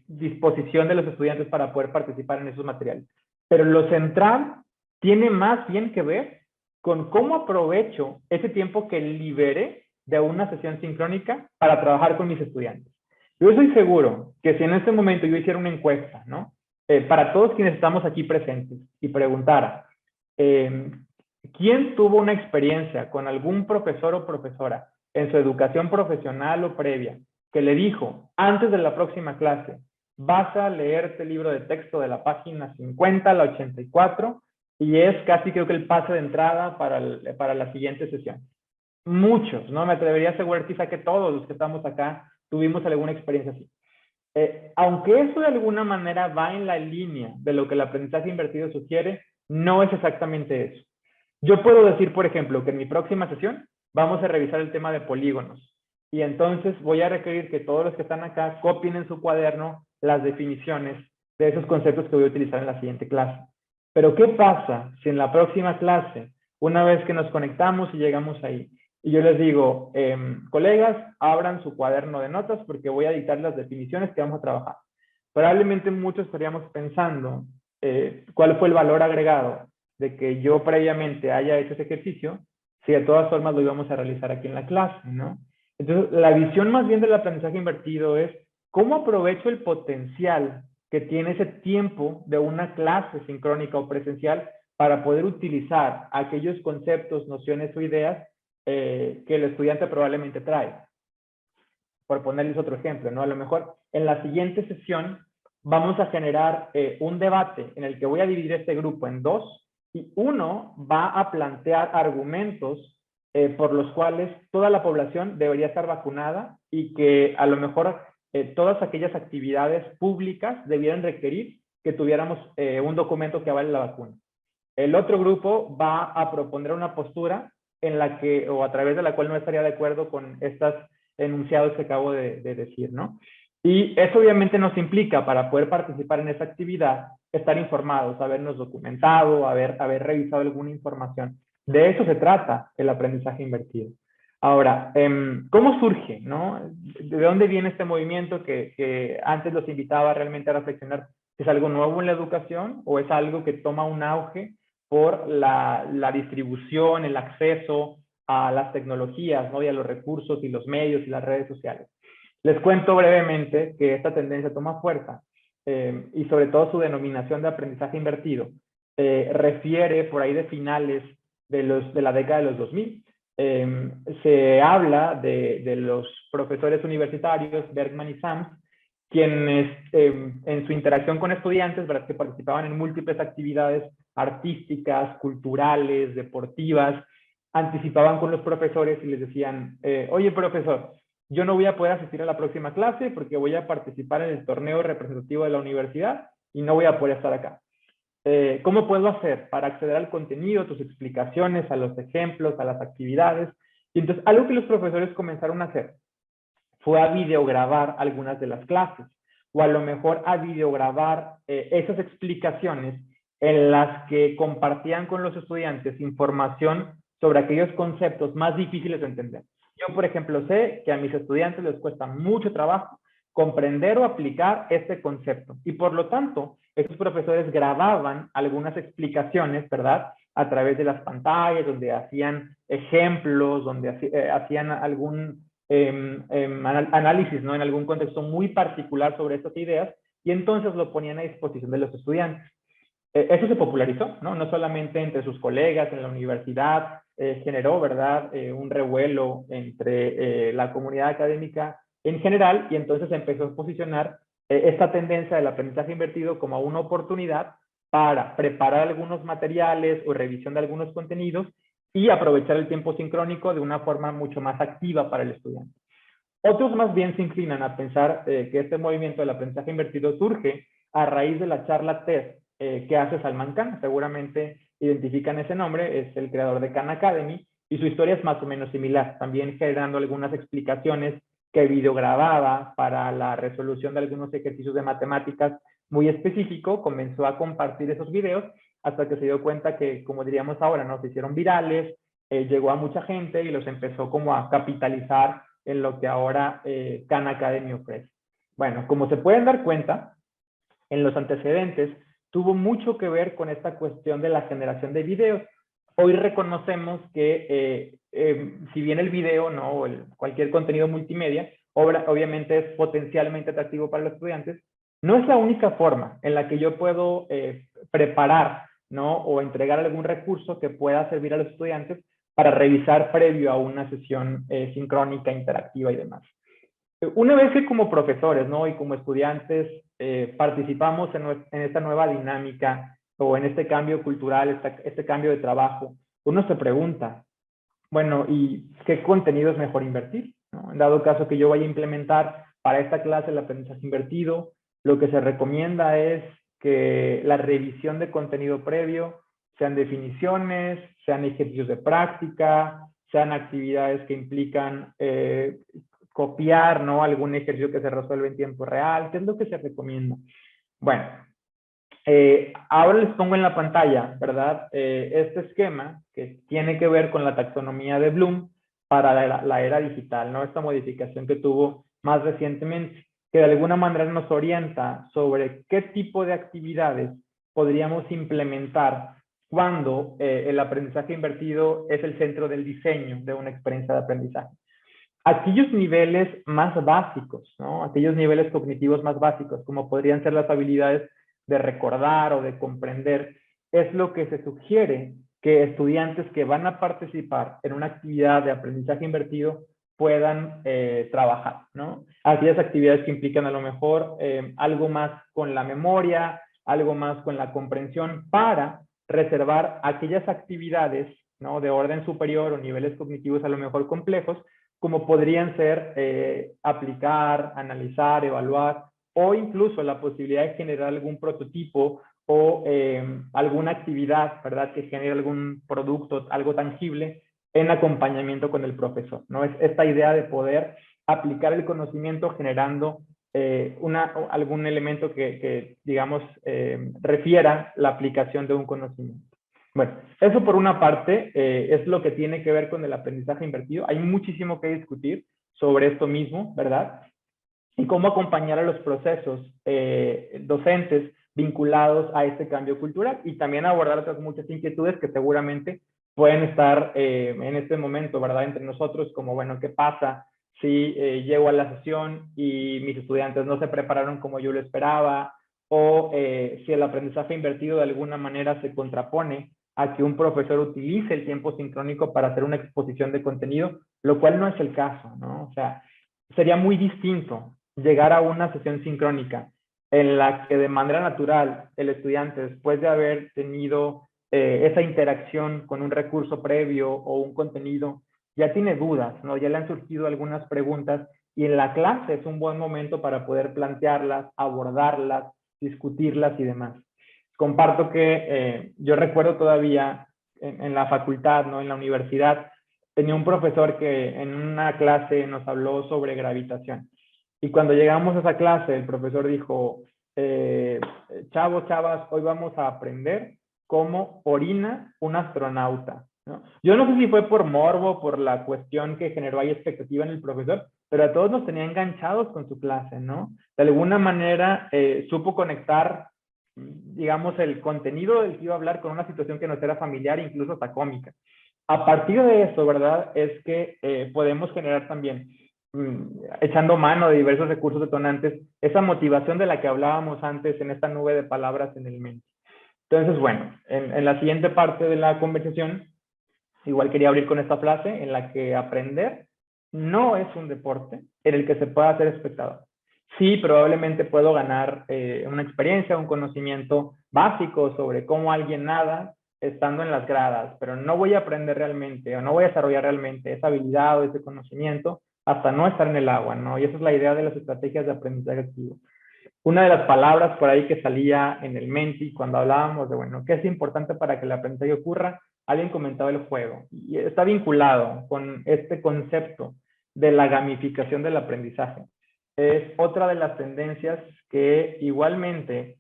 disposición de los estudiantes para poder participar en esos materiales. Pero lo central tiene más bien que ver con cómo aprovecho ese tiempo que liberé de una sesión sincrónica para trabajar con mis estudiantes. Yo estoy seguro que si en este momento yo hiciera una encuesta, ¿no? Para todos quienes estamos aquí presentes y preguntara, ¿quién tuvo una experiencia con algún profesor o profesora en su educación profesional o previa que le dijo antes de la próxima clase, vas a leerte el libro de texto de la página 50 a la 84 y es casi creo que el pase de entrada para la siguiente sesión? Muchos, ¿no? Me atrevería a asegurar quizá que todos los que estamos acá tuvimos alguna experiencia así. Aunque eso de alguna manera va en la línea de lo que el aprendizaje invertido sugiere, no es exactamente eso. Yo puedo decir, por ejemplo, que en mi próxima sesión vamos a revisar el tema de polígonos. Y entonces voy a requerir que todos los que están acá copien en su cuaderno las definiciones de esos conceptos que voy a utilizar en la siguiente clase. Pero ¿qué pasa si en la próxima clase, una vez que nos conectamos y llegamos ahí, y yo les digo, colegas, abran su cuaderno de notas porque voy a dictar las definiciones que vamos a trabajar? Probablemente muchos estaríamos pensando cuál fue el valor agregado de que yo previamente haya hecho ese ejercicio, si de todas formas lo íbamos a realizar aquí en la clase, ¿no? Entonces, la visión más bien del aprendizaje invertido es cómo aprovecho el potencial que tiene ese tiempo de una clase sincrónica o presencial para poder utilizar aquellos conceptos, nociones o ideas que el estudiante probablemente trae. Por ponerles otro ejemplo, ¿no? A lo mejor en la siguiente sesión vamos a generar un debate en el que voy a dividir este grupo en dos y uno va a plantear argumentos por los cuales toda la población debería estar vacunada y que a lo mejor todas aquellas actividades públicas debieran requerir que tuviéramos un documento que avale la vacuna. El otro grupo va a proponer una postura en la que, o a través de la cual no estaría de acuerdo con estos enunciados que acabo de decir, ¿no? Y eso obviamente nos implica, para poder participar en esa actividad, estar informados, habernos documentado, haber revisado alguna información. De eso se trata el aprendizaje invertido. Ahora, ¿cómo surge, no? ¿De dónde viene este movimiento que antes los invitaba realmente a reflexionar? ¿Es algo nuevo en la educación o es algo que toma un auge por la distribución, el acceso a las tecnologías, ¿no? Y a los recursos y los medios y las redes sociales? Les cuento brevemente que esta tendencia toma fuerza y sobre todo su denominación de aprendizaje invertido refiere por ahí de finales de la década de los 2000. Se habla de los profesores universitarios Bergman y Sams, quienes en su interacción con estudiantes, ¿verdad?, que participaban en múltiples actividades artísticas, culturales, deportivas, anticipaban con los profesores y les decían, oye profesor, yo no voy a poder asistir a la próxima clase porque voy a participar en el torneo representativo de la universidad y no voy a poder estar acá. ¿Cómo puedo hacer para acceder al contenido, a tus explicaciones, a los ejemplos, a las actividades? Y entonces algo que los profesores comenzaron a hacer fue a videograbar algunas de las clases o a lo mejor a videograbar esas explicaciones en las que compartían con los estudiantes información sobre aquellos conceptos más difíciles de entender. Yo, por ejemplo, sé que a mis estudiantes les cuesta mucho trabajo comprender o aplicar este concepto y por lo tanto, esos profesores grababan algunas explicaciones, ¿verdad?, a través de las pantallas, donde hacían ejemplos, donde hacían algún análisis, ¿no?, en algún contexto muy particular sobre estas ideas y entonces lo ponían a disposición de los estudiantes. Eso se popularizó, ¿no? No solamente entre sus colegas en la universidad, generó, ¿verdad?, un revuelo entre la comunidad académica en general y entonces empezó a posicionar esta tendencia del aprendizaje invertido como una oportunidad para preparar algunos materiales o revisión de algunos contenidos y aprovechar el tiempo sincrónico de una forma mucho más activa para el estudiante. Otros más bien se inclinan a pensar que este movimiento del aprendizaje invertido surge a raíz de la charla TED que hace Salman Khan. Seguramente identifican ese nombre, es el creador de Khan Academy, y su historia es más o menos similar, también generando algunas explicaciones que videogrababa para la resolución de algunos ejercicios de matemáticas muy específico, comenzó a compartir esos videos hasta que se dio cuenta que, como diríamos ahora, ¿no? Se hicieron virales, llegó a mucha gente y los empezó como a capitalizar en lo que ahora Khan Academy ofrece. Bueno, como se pueden dar cuenta, en los antecedentes tuvo mucho que ver con esta cuestión de la generación de videos. Hoy reconocemos que si bien el video, ¿no? O cualquier contenido multimedia, obviamente es potencialmente atractivo para los estudiantes, no es la única forma en la que yo puedo preparar, ¿no? O entregar algún recurso que pueda servir a los estudiantes para revisar previo a una sesión sincrónica, interactiva y demás. Una vez que como profesores, ¿no? Y como estudiantes participamos en esta nueva dinámica o en este cambio cultural, este cambio de trabajo, uno se pregunta, bueno, ¿y qué contenido es mejor invertir? ¿No? En dado caso que yo vaya a implementar para esta clase el aprendizaje invertido, lo que se recomienda es que la revisión de contenido previo sean definiciones, sean ejercicios de práctica, sean actividades que implican copiar, ¿no? Algún ejercicio que se resuelve en tiempo real. ¿Qué es lo que se recomienda? Bueno, ahora les pongo en la pantalla, ¿verdad? Este esquema que tiene que ver con la taxonomía de Bloom para la era digital, ¿no? Esta modificación que tuvo más recientemente, que de alguna manera nos orienta sobre qué tipo de actividades podríamos implementar cuando el aprendizaje invertido es el centro del diseño de una experiencia de aprendizaje. Aquellos niveles más básicos, ¿no? Aquellos niveles cognitivos más básicos, como podrían ser las habilidades de recordar o de comprender, es lo que se sugiere que estudiantes que van a participar en una actividad de aprendizaje invertido puedan trabajar, ¿no? Aquellas actividades que implican a lo mejor algo más con la memoria, algo más con la comprensión, para reservar aquellas actividades, ¿no? De orden superior o niveles cognitivos a lo mejor complejos, como podrían ser aplicar, analizar, evaluar, o incluso la posibilidad de generar algún prototipo o alguna actividad, ¿verdad? Que genere algún producto, algo tangible, en acompañamiento con el profesor, ¿no? Es esta idea de poder aplicar el conocimiento generando algún elemento que digamos, refiera la aplicación de un conocimiento. Bueno, eso por una parte es lo que tiene que ver con el aprendizaje invertido. Hay muchísimo que discutir sobre esto mismo, ¿verdad? Y cómo acompañar a los procesos docentes vinculados a este cambio cultural y también abordar otras muchas inquietudes que seguramente pueden estar en este momento, ¿verdad? Entre nosotros, como, bueno, ¿qué pasa si llego a la sesión y mis estudiantes no se prepararon como yo lo esperaba? O si el aprendizaje invertido de alguna manera se contrapone a que un profesor utilice el tiempo sincrónico para hacer una exposición de contenido, lo cual no es el caso, ¿no? O sea, sería muy distinto llegar a una sesión sincrónica en la que de manera natural el estudiante, después de haber tenido esa interacción con un recurso previo o un contenido, ya tiene dudas, ¿no? Ya le han surgido algunas preguntas y en la clase es un buen momento para poder plantearlas, abordarlas, discutirlas y demás. Comparto que yo recuerdo todavía en la facultad, ¿no? En la universidad, tenía un profesor que en una clase nos habló sobre gravitación. Y cuando llegamos a esa clase, el profesor dijo, chavos, chavas, hoy vamos a aprender cómo orina un astronauta, ¿no? Yo no sé si fue por morbo, por la cuestión que generó ahí expectativa en el profesor, pero a todos nos tenía enganchados con su clase, ¿no? De alguna manera supo conectar, digamos, el contenido del que iba a hablar con una situación que nos era familiar, incluso hasta cómica. A partir de eso, ¿verdad? Es que podemos generar también, echando mano de diversos recursos detonantes, esa motivación de la que hablábamos antes en esta nube de palabras en el mente. Entonces, bueno, en la siguiente parte de la conversación, igual quería abrir con esta frase en la que aprender no es un deporte en el que se pueda ser espectador, Sí, probablemente puedo ganar una experiencia, un conocimiento básico sobre cómo alguien nada estando en las gradas, pero no voy a aprender realmente o no voy a desarrollar realmente esa habilidad o ese conocimiento hasta no estar en el agua, ¿no? Y esa es la idea de las estrategias de aprendizaje activo. Una de las palabras por ahí que salía en el Menti cuando hablábamos de, bueno, ¿qué es importante para que el aprendizaje ocurra? Alguien comentaba el juego y está vinculado con este concepto de la gamificación del aprendizaje. Es otra de las tendencias que igualmente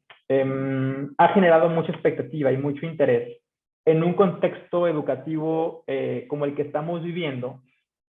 ha generado mucha expectativa y mucho interés en un contexto educativo como el que estamos viviendo,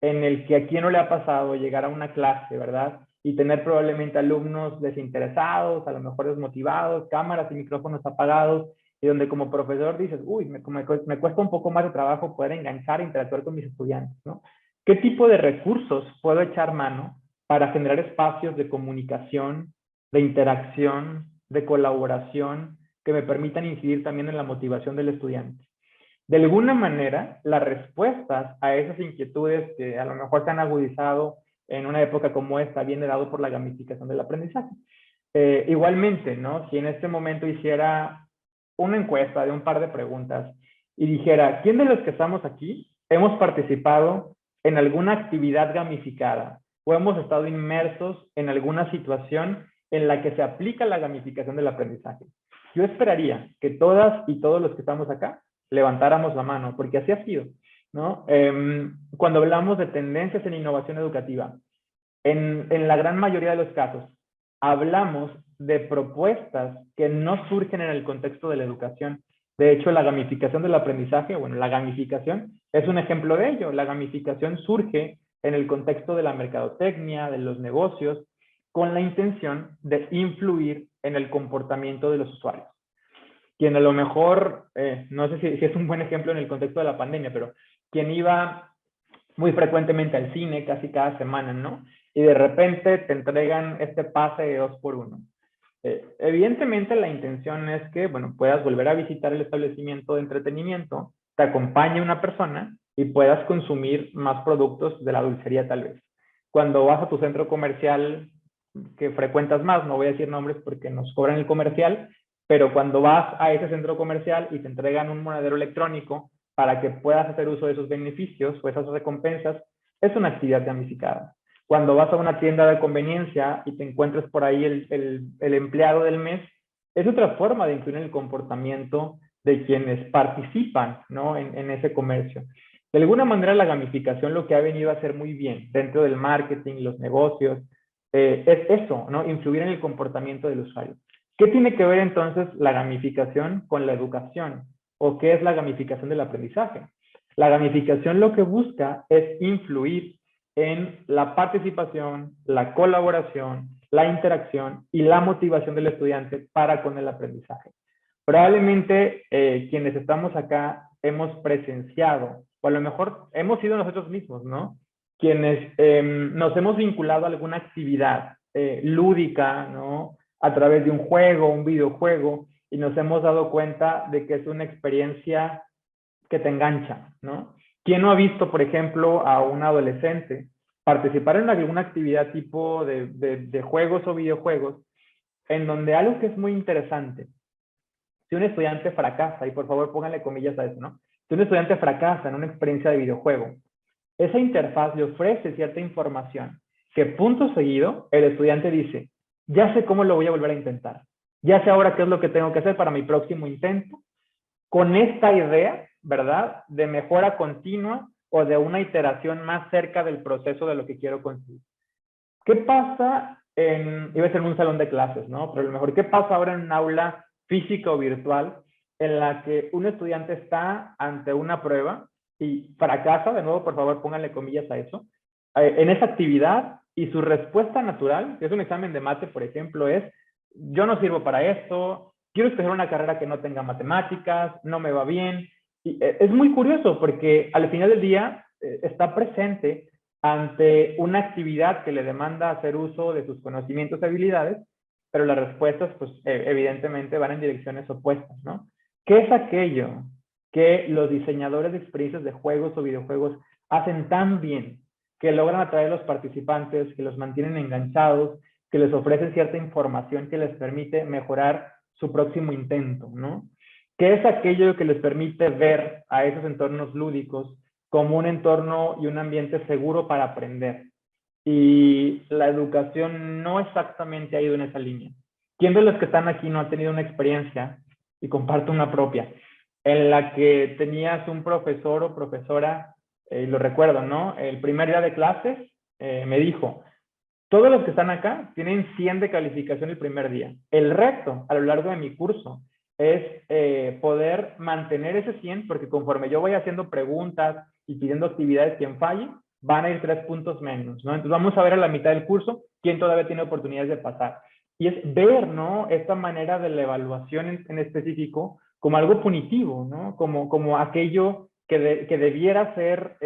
en el que a quién no le ha pasado llegar a una clase, ¿verdad? Y tener probablemente alumnos desinteresados, a lo mejor desmotivados, cámaras y micrófonos apagados, y donde como profesor dices, uy, me cuesta un poco más de trabajo poder enganchar e interactuar con mis estudiantes, ¿no? ¿Qué tipo de recursos puedo echar mano para generar espacios de comunicación, de interacción, de colaboración, que me permitan incidir también en la motivación del estudiante? De alguna manera, las respuestas a esas inquietudes que a lo mejor se han agudizado en una época como esta viene dado por la gamificación del aprendizaje. Igualmente, ¿no? Si en este momento hiciera una encuesta de un par de preguntas y dijera, ¿quién de los que estamos aquí hemos participado en alguna actividad gamificada o hemos estado inmersos en alguna situación en la que se aplica la gamificación del aprendizaje? Yo esperaría que todas y todos los que estamos acá levantáramos la mano, porque así ha sido, ¿no? Cuando hablamos de tendencias en innovación educativa, en la gran mayoría de los casos, hablamos de propuestas que no surgen en el contexto de la educación. De hecho, la gamificación del aprendizaje, bueno, la gamificación es un ejemplo de ello. La gamificación surge en el contexto de la mercadotecnia, de los negocios, con la intención de influir en el comportamiento de los usuarios. Quien a lo mejor, no sé si es un buen ejemplo en el contexto de la pandemia, pero quien iba muy frecuentemente al cine, casi cada semana, ¿no? Y de repente te entregan este pase de 2x1. Evidentemente la intención es que, bueno, puedas volver a visitar el establecimiento de entretenimiento, te acompañe una persona y puedas consumir más productos de la dulcería tal vez. Cuando vas a tu centro comercial que frecuentas más, no voy a decir nombres porque nos cobran el comercial, pero cuando vas a ese centro comercial y te entregan un monedero electrónico para que puedas hacer uso de esos beneficios o esas recompensas, es una actividad gamificada. Cuando vas a una tienda de conveniencia y te encuentras por ahí el empleado del mes, es otra forma de incluir el comportamiento de quienes participan, ¿no? en ese comercio. De alguna manera la gamificación lo que ha venido a hacer muy bien dentro del marketing, los negocios, es eso, ¿no? Influir en el comportamiento del usuario. ¿Qué tiene que ver entonces la gamificación con la educación? ¿O qué es la gamificación del aprendizaje? La gamificación lo que busca es influir en la participación, la colaboración, la interacción y la motivación del estudiante para con el aprendizaje. Probablemente quienes estamos acá hemos presenciado, o a lo mejor hemos sido nosotros mismos, ¿no? Quienes nos hemos vinculado a alguna actividad lúdica, ¿no? A través de un juego, un videojuego, y nos hemos dado cuenta de que es una experiencia que te engancha, ¿no? ¿Quién no ha visto, por ejemplo, a un adolescente participar en alguna actividad tipo de juegos o videojuegos en donde algo que es muy interesante, si un estudiante fracasa, y por favor pónganle comillas a eso, ¿no? Si un estudiante fracasa en una experiencia de videojuego, esa interfaz le ofrece cierta información que punto seguido el estudiante dice, ya sé cómo lo voy a volver a intentar, ya sé ahora qué es lo que tengo que hacer para mi próximo intento, con esta idea, ¿verdad?, de mejora continua o de una iteración más cerca del proceso de lo que quiero conseguir. ¿Qué pasa iba a ser en un salón de clases, ¿no? Pero a lo mejor, ¿qué pasa ahora en un aula física o virtual en la que un estudiante está ante una prueba y fracasa? De nuevo, por favor, pónganle comillas a eso. En esa actividad y su respuesta natural, que es un examen de mate, por ejemplo, es, yo no sirvo para esto, quiero escoger una carrera que no tenga matemáticas, no me va bien. Y es muy curioso porque al final del día está presente ante una actividad que le demanda hacer uso de sus conocimientos y habilidades, pero las respuestas, pues, evidentemente van en direcciones opuestas, ¿no? ¿Qué es aquello que los diseñadores de experiencias de juegos o videojuegos hacen tan bien, que logran atraer a los participantes, que los mantienen enganchados, que les ofrecen cierta información que les permite mejorar su próximo intento, ¿no? ¿Qué es aquello que les permite ver a esos entornos lúdicos como un entorno y un ambiente seguro para aprender? Y la educación no exactamente ha ido en esa línea. ¿Quién de los que están aquí no ha tenido una experiencia, y comparto una propia, en la que tenías un profesor o profesora, lo recuerdo, ¿no? El primer día de clases me dijo, todos los que están acá tienen 100 de calificación el primer día. El resto, a lo largo de mi curso, es poder mantener ese 100, porque conforme yo voy haciendo preguntas y pidiendo actividades, quien falle, van a ir 3 puntos menos, ¿no? Entonces vamos a ver a la mitad del curso quién todavía tiene oportunidades de pasar. Y es ver, ¿no? Esta manera de la evaluación en específico como algo punitivo, ¿no? Como aquello que debiera ser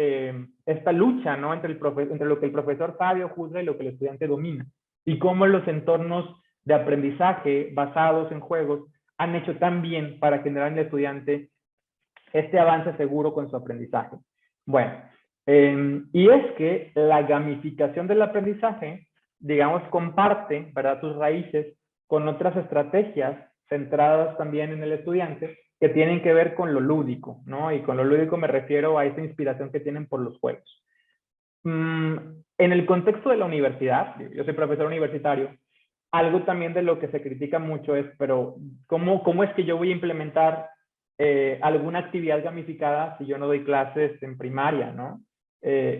esta lucha, ¿no? Entre lo que el profesor Fabio juzga y lo que el estudiante domina. Y cómo los entornos de aprendizaje basados en juegos han hecho tan bien para generar en el estudiante este avance seguro con su aprendizaje. Bueno, y es que la gamificación del aprendizaje, digamos, comparte, ¿verdad?, sus raíces con otras estrategias centradas también en el estudiante que tienen que ver con lo lúdico, ¿no? Y con lo lúdico me refiero a esa inspiración que tienen por los juegos. En el contexto de la universidad, yo soy profesor universitario, algo también de lo que se critica mucho es, pero ¿cómo es que yo voy a implementar alguna actividad gamificada si yo no doy clases en primaria, ¿no?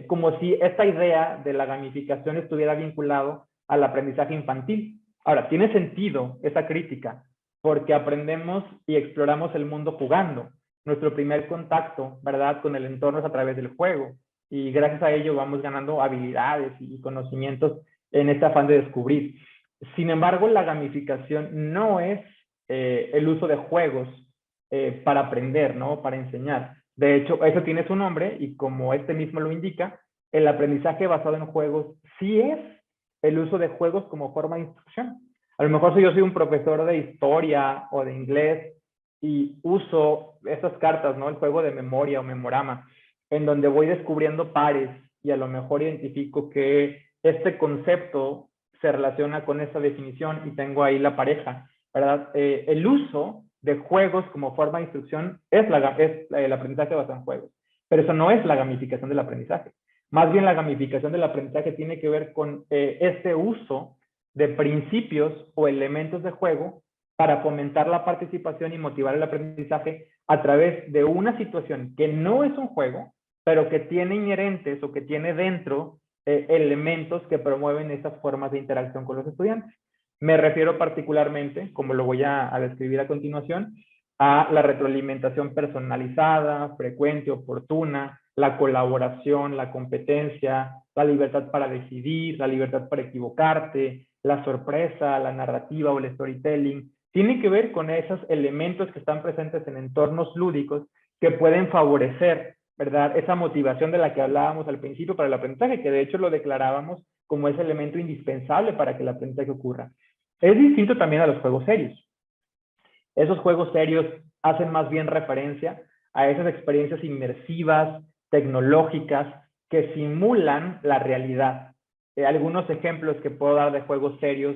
Como si esta idea de la gamificación estuviera vinculado al aprendizaje infantil. Ahora, tiene sentido esa crítica, porque aprendemos y exploramos el mundo jugando. Nuestro primer contacto, ¿verdad?, con el entorno es a través del juego. Y gracias a ello vamos ganando habilidades y conocimientos en este afán de descubrir. Sin embargo, la gamificación no es el uso de juegos para aprender, ¿no? Para enseñar. De hecho, eso tiene su nombre y como este mismo lo indica, el aprendizaje basado en juegos sí es el uso de juegos como forma de instrucción. A lo mejor si yo soy un profesor de historia o de inglés y uso esas cartas, ¿no? El juego de memoria o memorama, en donde voy descubriendo pares y a lo mejor identifico que este concepto se relaciona con esa definición y tengo ahí la pareja, ¿verdad? El uso de juegos como forma de instrucción es el aprendizaje basado en juegos, pero eso no es la gamificación del aprendizaje. Más bien la gamificación del aprendizaje tiene que ver con este uso de principios o elementos de juego para fomentar la participación y motivar el aprendizaje a través de una situación que no es un juego, pero que tiene inherentes o que tiene dentro elementos que promueven esas formas de interacción con los estudiantes. Me refiero particularmente, como lo voy a describir a continuación, a la retroalimentación personalizada, frecuente, oportuna, la colaboración, la competencia, la libertad para decidir, la libertad para equivocarte, la sorpresa, la narrativa o el storytelling. Tiene que ver con esos elementos que están presentes en entornos lúdicos que pueden favorecer, ¿verdad?, esa motivación de la que hablábamos al principio para el aprendizaje, que de hecho lo declarábamos como ese elemento indispensable para que el aprendizaje ocurra. Es distinto también a los juegos serios. Esos juegos serios hacen más bien referencia a esas experiencias inmersivas, tecnológicas, que simulan la realidad. Algunos ejemplos que puedo dar de juegos serios,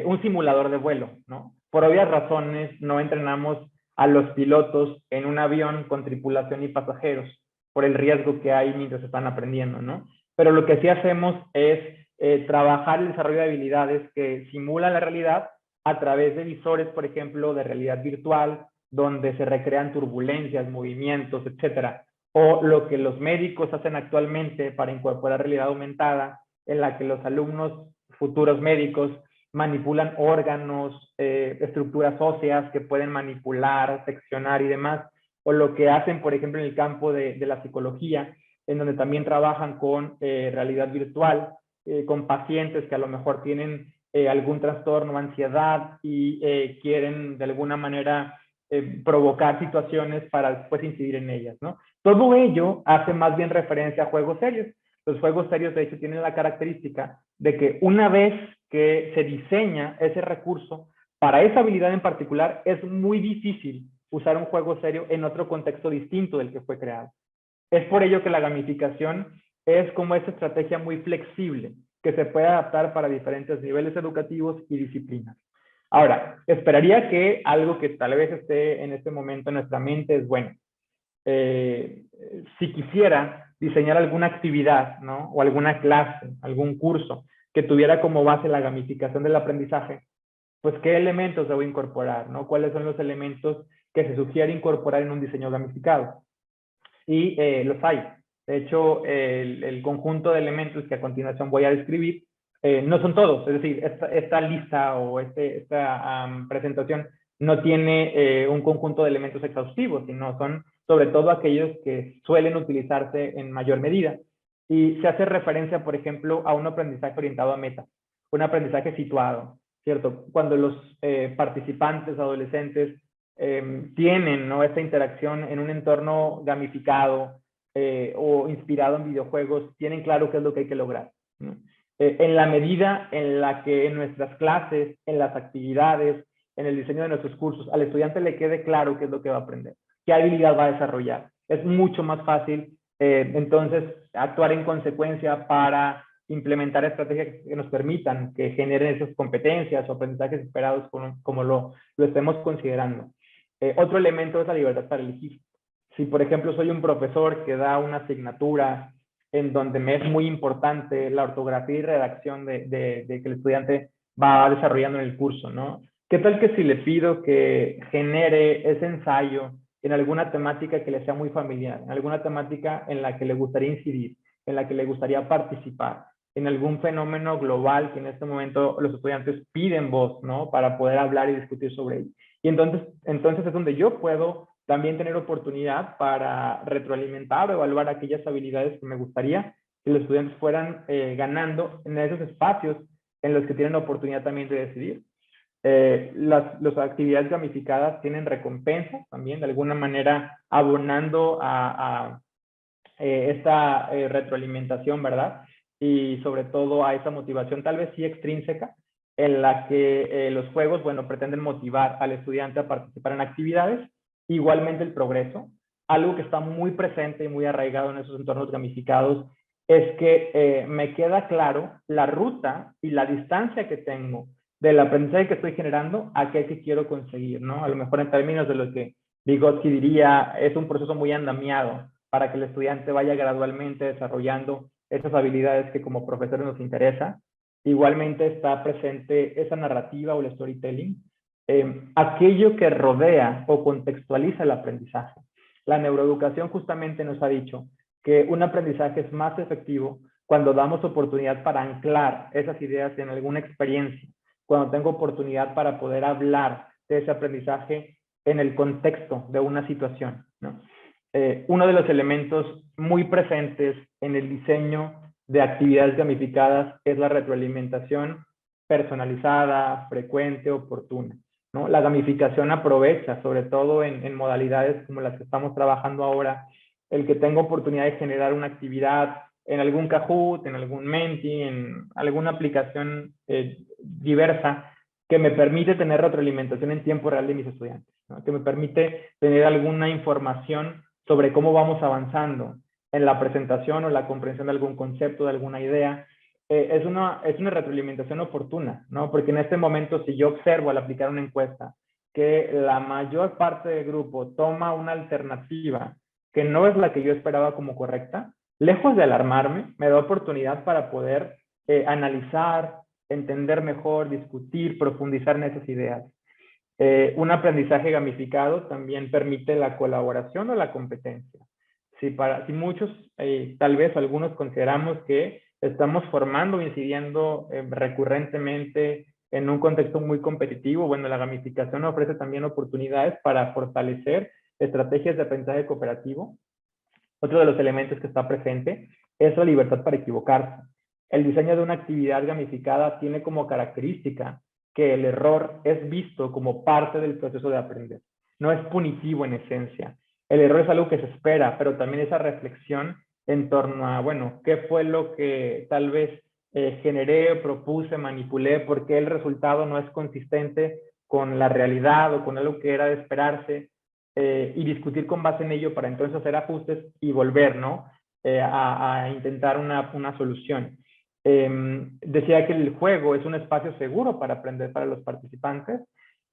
un simulador de vuelo, ¿no? Por obvias razones no entrenamos a los pilotos en un avión con tripulación y pasajeros, por el riesgo que hay mientras están aprendiendo, ¿no? Pero lo que sí hacemos es trabajar el desarrollo de habilidades que simulan la realidad a través de visores, por ejemplo, de realidad virtual, donde se recrean turbulencias, movimientos, etcétera. O lo que los médicos hacen actualmente para incorporar realidad aumentada, en la que los alumnos futuros médicos manipulan órganos, estructuras óseas que pueden manipular, seccionar y demás. O lo que hacen, por ejemplo, en el campo de la psicología, en donde también trabajan con realidad virtual, con pacientes que a lo mejor tienen algún trastorno, ansiedad y quieren de alguna manera provocar situaciones para después incidir en ellas, ¿no? Todo ello hace más bien referencia a juegos serios. Los juegos serios, de hecho, tienen la característica de que una vez que se diseña ese recurso, para esa habilidad en particular, es muy difícil usar un juego serio en otro contexto distinto del que fue creado. Es por ello que la gamificación es como esa estrategia muy flexible, que se puede adaptar para diferentes niveles educativos y disciplinas. Ahora, esperaría que algo que tal vez esté en este momento en nuestra mente es, bueno, si quisiera diseñar alguna actividad, ¿no? O alguna clase, algún curso que tuviera como base la gamificación del aprendizaje, pues qué elementos debo incorporar, ¿no? ¿Cuáles son los elementos que se sugiere incorporar en un diseño gamificado? Y los hay. De hecho, el conjunto de elementos que a continuación voy a describir no son todos. Es decir, esta lista o esta presentación no tiene un conjunto de elementos exhaustivos, sino son sobre todo aquellos que suelen utilizarse en mayor medida. Y se hace referencia, por ejemplo, a un aprendizaje orientado a metas, un aprendizaje situado, ¿cierto? Cuando los participantes, adolescentes, tienen, ¿no?, esta interacción en un entorno gamificado o inspirado en videojuegos, tienen claro qué es lo que hay que lograr, ¿no? En la medida en la que en nuestras clases, en las actividades, en el diseño de nuestros cursos, al estudiante le quede claro qué es lo que va a aprender, qué habilidad va a desarrollar, es mucho más fácil entonces actuar en consecuencia para implementar estrategias que nos permitan que generen esas competencias o aprendizajes esperados como lo estemos considerando. Otro elemento es la libertad para elegir. Si, por ejemplo, soy un profesor que da una asignatura en donde me es muy importante la ortografía y redacción de que el estudiante va desarrollando en el curso, ¿no? ¿Qué tal que si le pido que genere ese ensayo en alguna temática que le sea muy familiar, en alguna temática en la que le gustaría incidir, en la que le gustaría participar, en algún fenómeno global que en este momento los estudiantes piden voz, ¿no? Para poder hablar y discutir sobre ello? Y entonces es donde yo puedo también tener oportunidad para retroalimentar o evaluar aquellas habilidades que me gustaría que los estudiantes fueran ganando en esos espacios en los que tienen oportunidad también de decidir. Las actividades gamificadas tienen recompensas también, de alguna manera abonando a esta retroalimentación, ¿verdad? Y sobre todo a esa motivación tal vez sí extrínseca, en la que los juegos, bueno, pretenden motivar al estudiante a participar en actividades, igualmente el progreso. Algo que está muy presente y muy arraigado en esos entornos gamificados es que me queda claro la ruta y la distancia que tengo del aprendizaje que estoy generando a qué que quiero conseguir, ¿no? A lo mejor en términos de lo que Vygotsky diría, es un proceso muy andamiado para que el estudiante vaya gradualmente desarrollando esas habilidades que como profesores nos interesa. Igualmente está presente esa narrativa o el storytelling, aquello que rodea o contextualiza el aprendizaje. La neuroeducación justamente nos ha dicho que un aprendizaje es más efectivo cuando damos oportunidad para anclar esas ideas en alguna experiencia, cuando tengo oportunidad para poder hablar de ese aprendizaje en el contexto de una situación, ¿no? Uno de los elementos muy presentes en el diseño de actividades gamificadas es la retroalimentación personalizada, frecuente, oportuna, ¿no? La gamificación aprovecha, sobre todo en modalidades como las que estamos trabajando ahora, el que tenga oportunidad de generar una actividad en algún Kahoot, en algún Menti, en alguna aplicación diversa que me permite tener retroalimentación en tiempo real de mis estudiantes, ¿no? Que me permite tener alguna información sobre cómo vamos avanzando en la presentación o la comprensión de algún concepto, de alguna idea. Es una retroalimentación oportuna, ¿no? Porque en este momento, si yo observo al aplicar una encuesta que la mayor parte del grupo toma una alternativa que no es la que yo esperaba como correcta, lejos de alarmarme, me da oportunidad para poder analizar, entender mejor, discutir, profundizar en esas ideas. Un aprendizaje gamificado también permite la colaboración o la competencia. Si muchos, tal vez algunos consideramos que estamos formando o incidiendo recurrentemente en un contexto muy competitivo, bueno, la gamificación ofrece también oportunidades para fortalecer estrategias de aprendizaje cooperativo. Otro de los elementos que está presente es la libertad para equivocarse. El diseño de una actividad gamificada tiene como característica que el error es visto como parte del proceso de aprender. No es punitivo en esencia. El error es algo que se espera, pero también esa reflexión en torno a, bueno, ¿qué fue lo que tal vez generé, propuse, manipulé? ¿Por qué el resultado no es consistente con la realidad o con algo que era de esperarse? Y discutir con base en ello para entonces hacer ajustes y volver, ¿no? A intentar una solución. Decía que el juego es un espacio seguro para aprender para los participantes.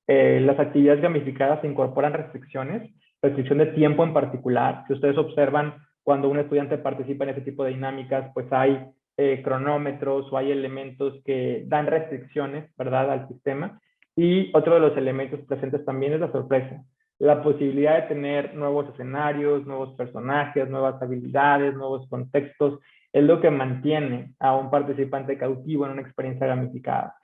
Las actividades gamificadas incorporan restricciones, restricción de tiempo en particular. Si ustedes observan, cuando un estudiante participa en ese tipo de dinámicas, pues hay cronómetros o hay elementos que dan restricciones, ¿verdad?, al sistema. Y otro de los elementos presentes también es la sorpresa, la posibilidad de tener nuevos escenarios, nuevos personajes, nuevas habilidades, nuevos contextos, es lo que mantiene a un participante cautivo en una experiencia gamificada.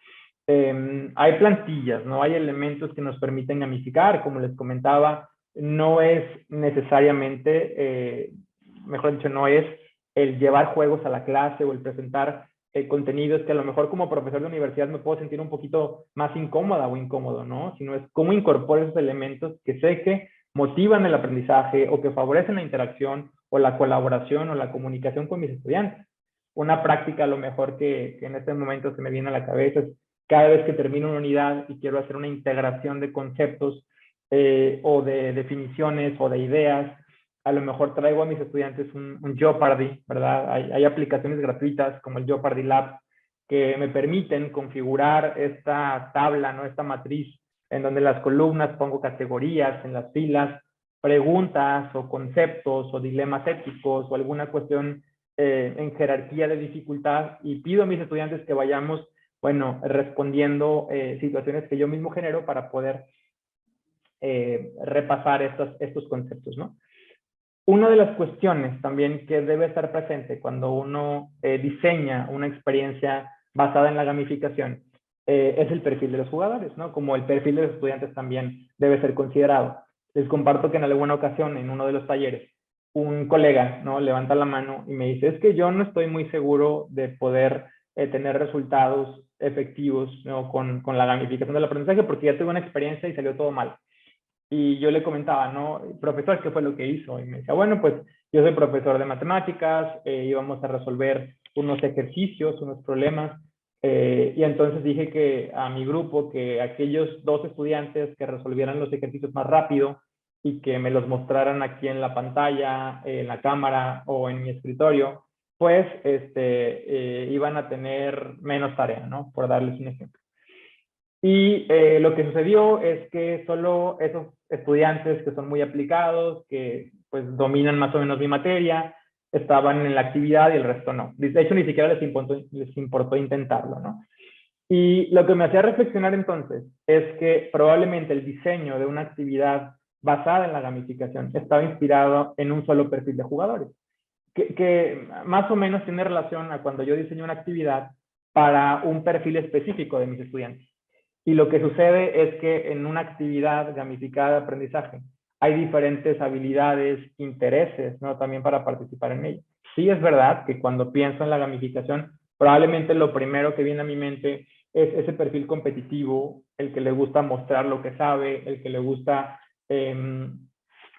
Hay plantillas, ¿no? Hay elementos que nos permiten gamificar, como les comentaba, no es necesariamente, mejor dicho, no es el llevar juegos a la clase o el presentar contenidos que a lo mejor como profesor de universidad me puedo sentir un poquito más incómoda o incómodo, ¿no? Sino es cómo incorporo esos elementos que sé que motivan el aprendizaje o que favorecen la interacción o la colaboración o la comunicación con mis estudiantes. Una práctica a lo mejor que en este momento se me viene a la cabeza es cada vez que termino una unidad y quiero hacer una integración de conceptos o de definiciones o de ideas, a lo mejor traigo a mis estudiantes un Jeopardy, ¿verdad? Hay aplicaciones gratuitas como el Jeopardy Lab que me permiten configurar esta tabla, ¿no? Esta matriz en donde las columnas pongo categorías, en las filas, preguntas o conceptos o dilemas éticos o alguna cuestión en jerarquía de dificultad y pido a mis estudiantes que vayamos, bueno, respondiendo situaciones que yo mismo genero para poder repasar estos conceptos, ¿no? Una de las cuestiones también que debe estar presente cuando uno diseña una experiencia basada en la gamificación es el perfil de los jugadores, ¿no? Como el perfil de los estudiantes también debe ser considerado. Les comparto que en alguna ocasión, en uno de los talleres, un colega, ¿no?, levanta la mano y me dice, es que yo no estoy muy seguro de poder tener resultados efectivos, ¿no?, con la gamificación del aprendizaje porque ya tuve una experiencia y salió todo mal. Y yo le comentaba, ¿no? Profesor, ¿qué fue lo que hizo? Y me decía, bueno, pues yo soy profesor de matemáticas, íbamos a resolver unos ejercicios, unos problemas, y entonces dije que a mi grupo, que aquellos dos estudiantes que resolvieran los ejercicios más rápido y que me los mostraran aquí en la pantalla, en la cámara o en mi escritorio, pues iban a tener menos tarea, ¿no? Por darles un ejemplo. Y lo que sucedió es que solo esos estudiantes que son muy aplicados, que pues dominan más o menos mi materia, estaban en la actividad y el resto no. De hecho, ni siquiera les importó intentarlo, ¿no? Y lo que me hacía reflexionar entonces es que probablemente el diseño de una actividad basada en la gamificación estaba inspirado en un solo perfil de jugadores, que más o menos tiene relación a cuando yo diseño una actividad para un perfil específico de mis estudiantes. Y lo que sucede es que en una actividad gamificada de aprendizaje hay diferentes habilidades, intereses, ¿no?, también para participar en ella. Sí es verdad que cuando pienso en la gamificación, probablemente lo primero que viene a mi mente es ese perfil competitivo, el que le gusta mostrar lo que sabe, el que le gusta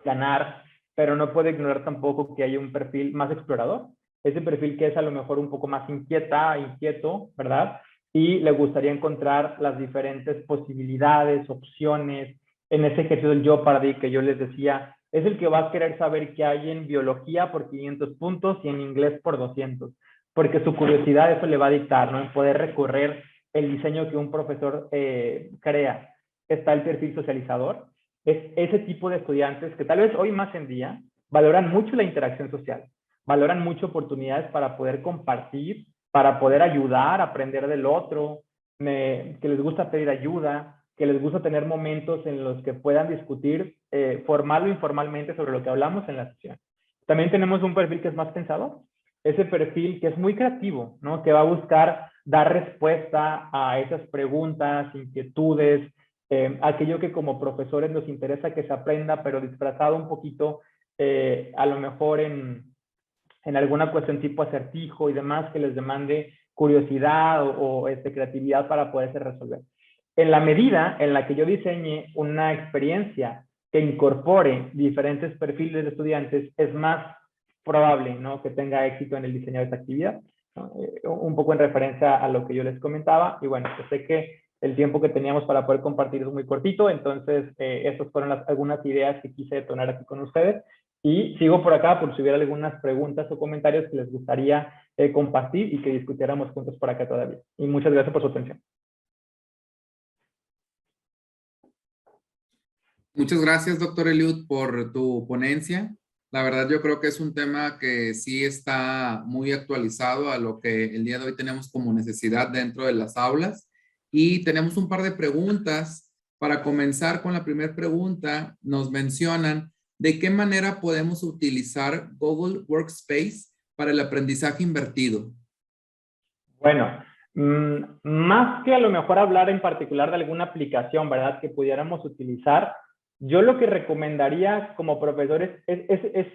ganar, pero no puede ignorar tampoco que hay un perfil más explorador, ese perfil que es a lo mejor un poco más inquieto, ¿verdad? Y le gustaría encontrar las diferentes posibilidades, opciones. En ese ejercicio del Jeopardy que yo les decía, es el que va a querer saber qué hay en biología por 500 puntos y en inglés por 200, porque su curiosidad eso le va a dictar, ¿no?, en poder recorrer el diseño que un profesor crea. Está el perfil socializador, es ese tipo de estudiantes que tal vez hoy más en día valoran mucho la interacción social, valoran mucho oportunidades para poder compartir, para poder ayudar, aprender del otro, que les gusta pedir ayuda, que les gusta tener momentos en los que puedan discutir formal o informalmente sobre lo que hablamos en la sesión. También tenemos un perfil que es más pensador, ese perfil que es muy creativo, ¿no?, que va a buscar dar respuesta a esas preguntas, inquietudes, aquello que como profesores nos interesa que se aprenda, pero disfrazado un poquito, a lo mejor en alguna cuestión tipo acertijo y demás que les demande curiosidad o creatividad para poderse resolver. En la medida en la que yo diseñe una experiencia que incorpore diferentes perfiles de estudiantes, es más probable, ¿no?, que tenga éxito en el diseño de esta actividad, ¿no? Un poco en referencia a lo que yo les comentaba. Y bueno, pues sé que el tiempo que teníamos para poder compartir es muy cortito, entonces estas fueron algunas ideas que quise detonar aquí con ustedes. Y sigo por acá por si hubiera algunas preguntas o comentarios que les gustaría compartir y que discutiéramos juntos por acá todavía. Y muchas gracias por su atención.
Muchas gracias, doctor Eliud, por tu ponencia. La verdad, yo creo que es un tema que sí está muy actualizado a lo que el día de hoy tenemos como necesidad dentro de las aulas. Y tenemos un par de preguntas. Para comenzar con la primera pregunta, nos mencionan de qué manera podemos utilizar Google Workspace para el aprendizaje invertido.
Bueno, más que a lo mejor hablar en particular de alguna aplicación, ¿verdad?, que pudiéramos utilizar, yo lo que recomendaría como profesores es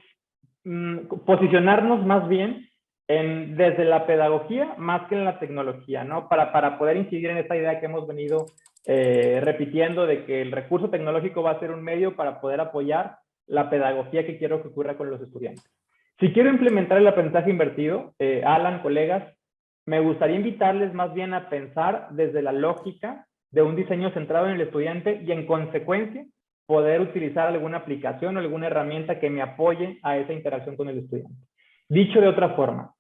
posicionarnos más bien desde la pedagogía más que en la tecnología, ¿no? Para poder incidir en esta idea que hemos venido repitiendo de que el recurso tecnológico va a ser un medio para poder apoyar la pedagogía que quiero que ocurra con los estudiantes. Si quiero implementar el aprendizaje invertido, Alan, colegas, me gustaría invitarles más bien a pensar desde la lógica de un diseño centrado en el estudiante y en consecuencia poder utilizar alguna aplicación o alguna herramienta que me apoye a esa interacción con el estudiante. Dicho de otra forma,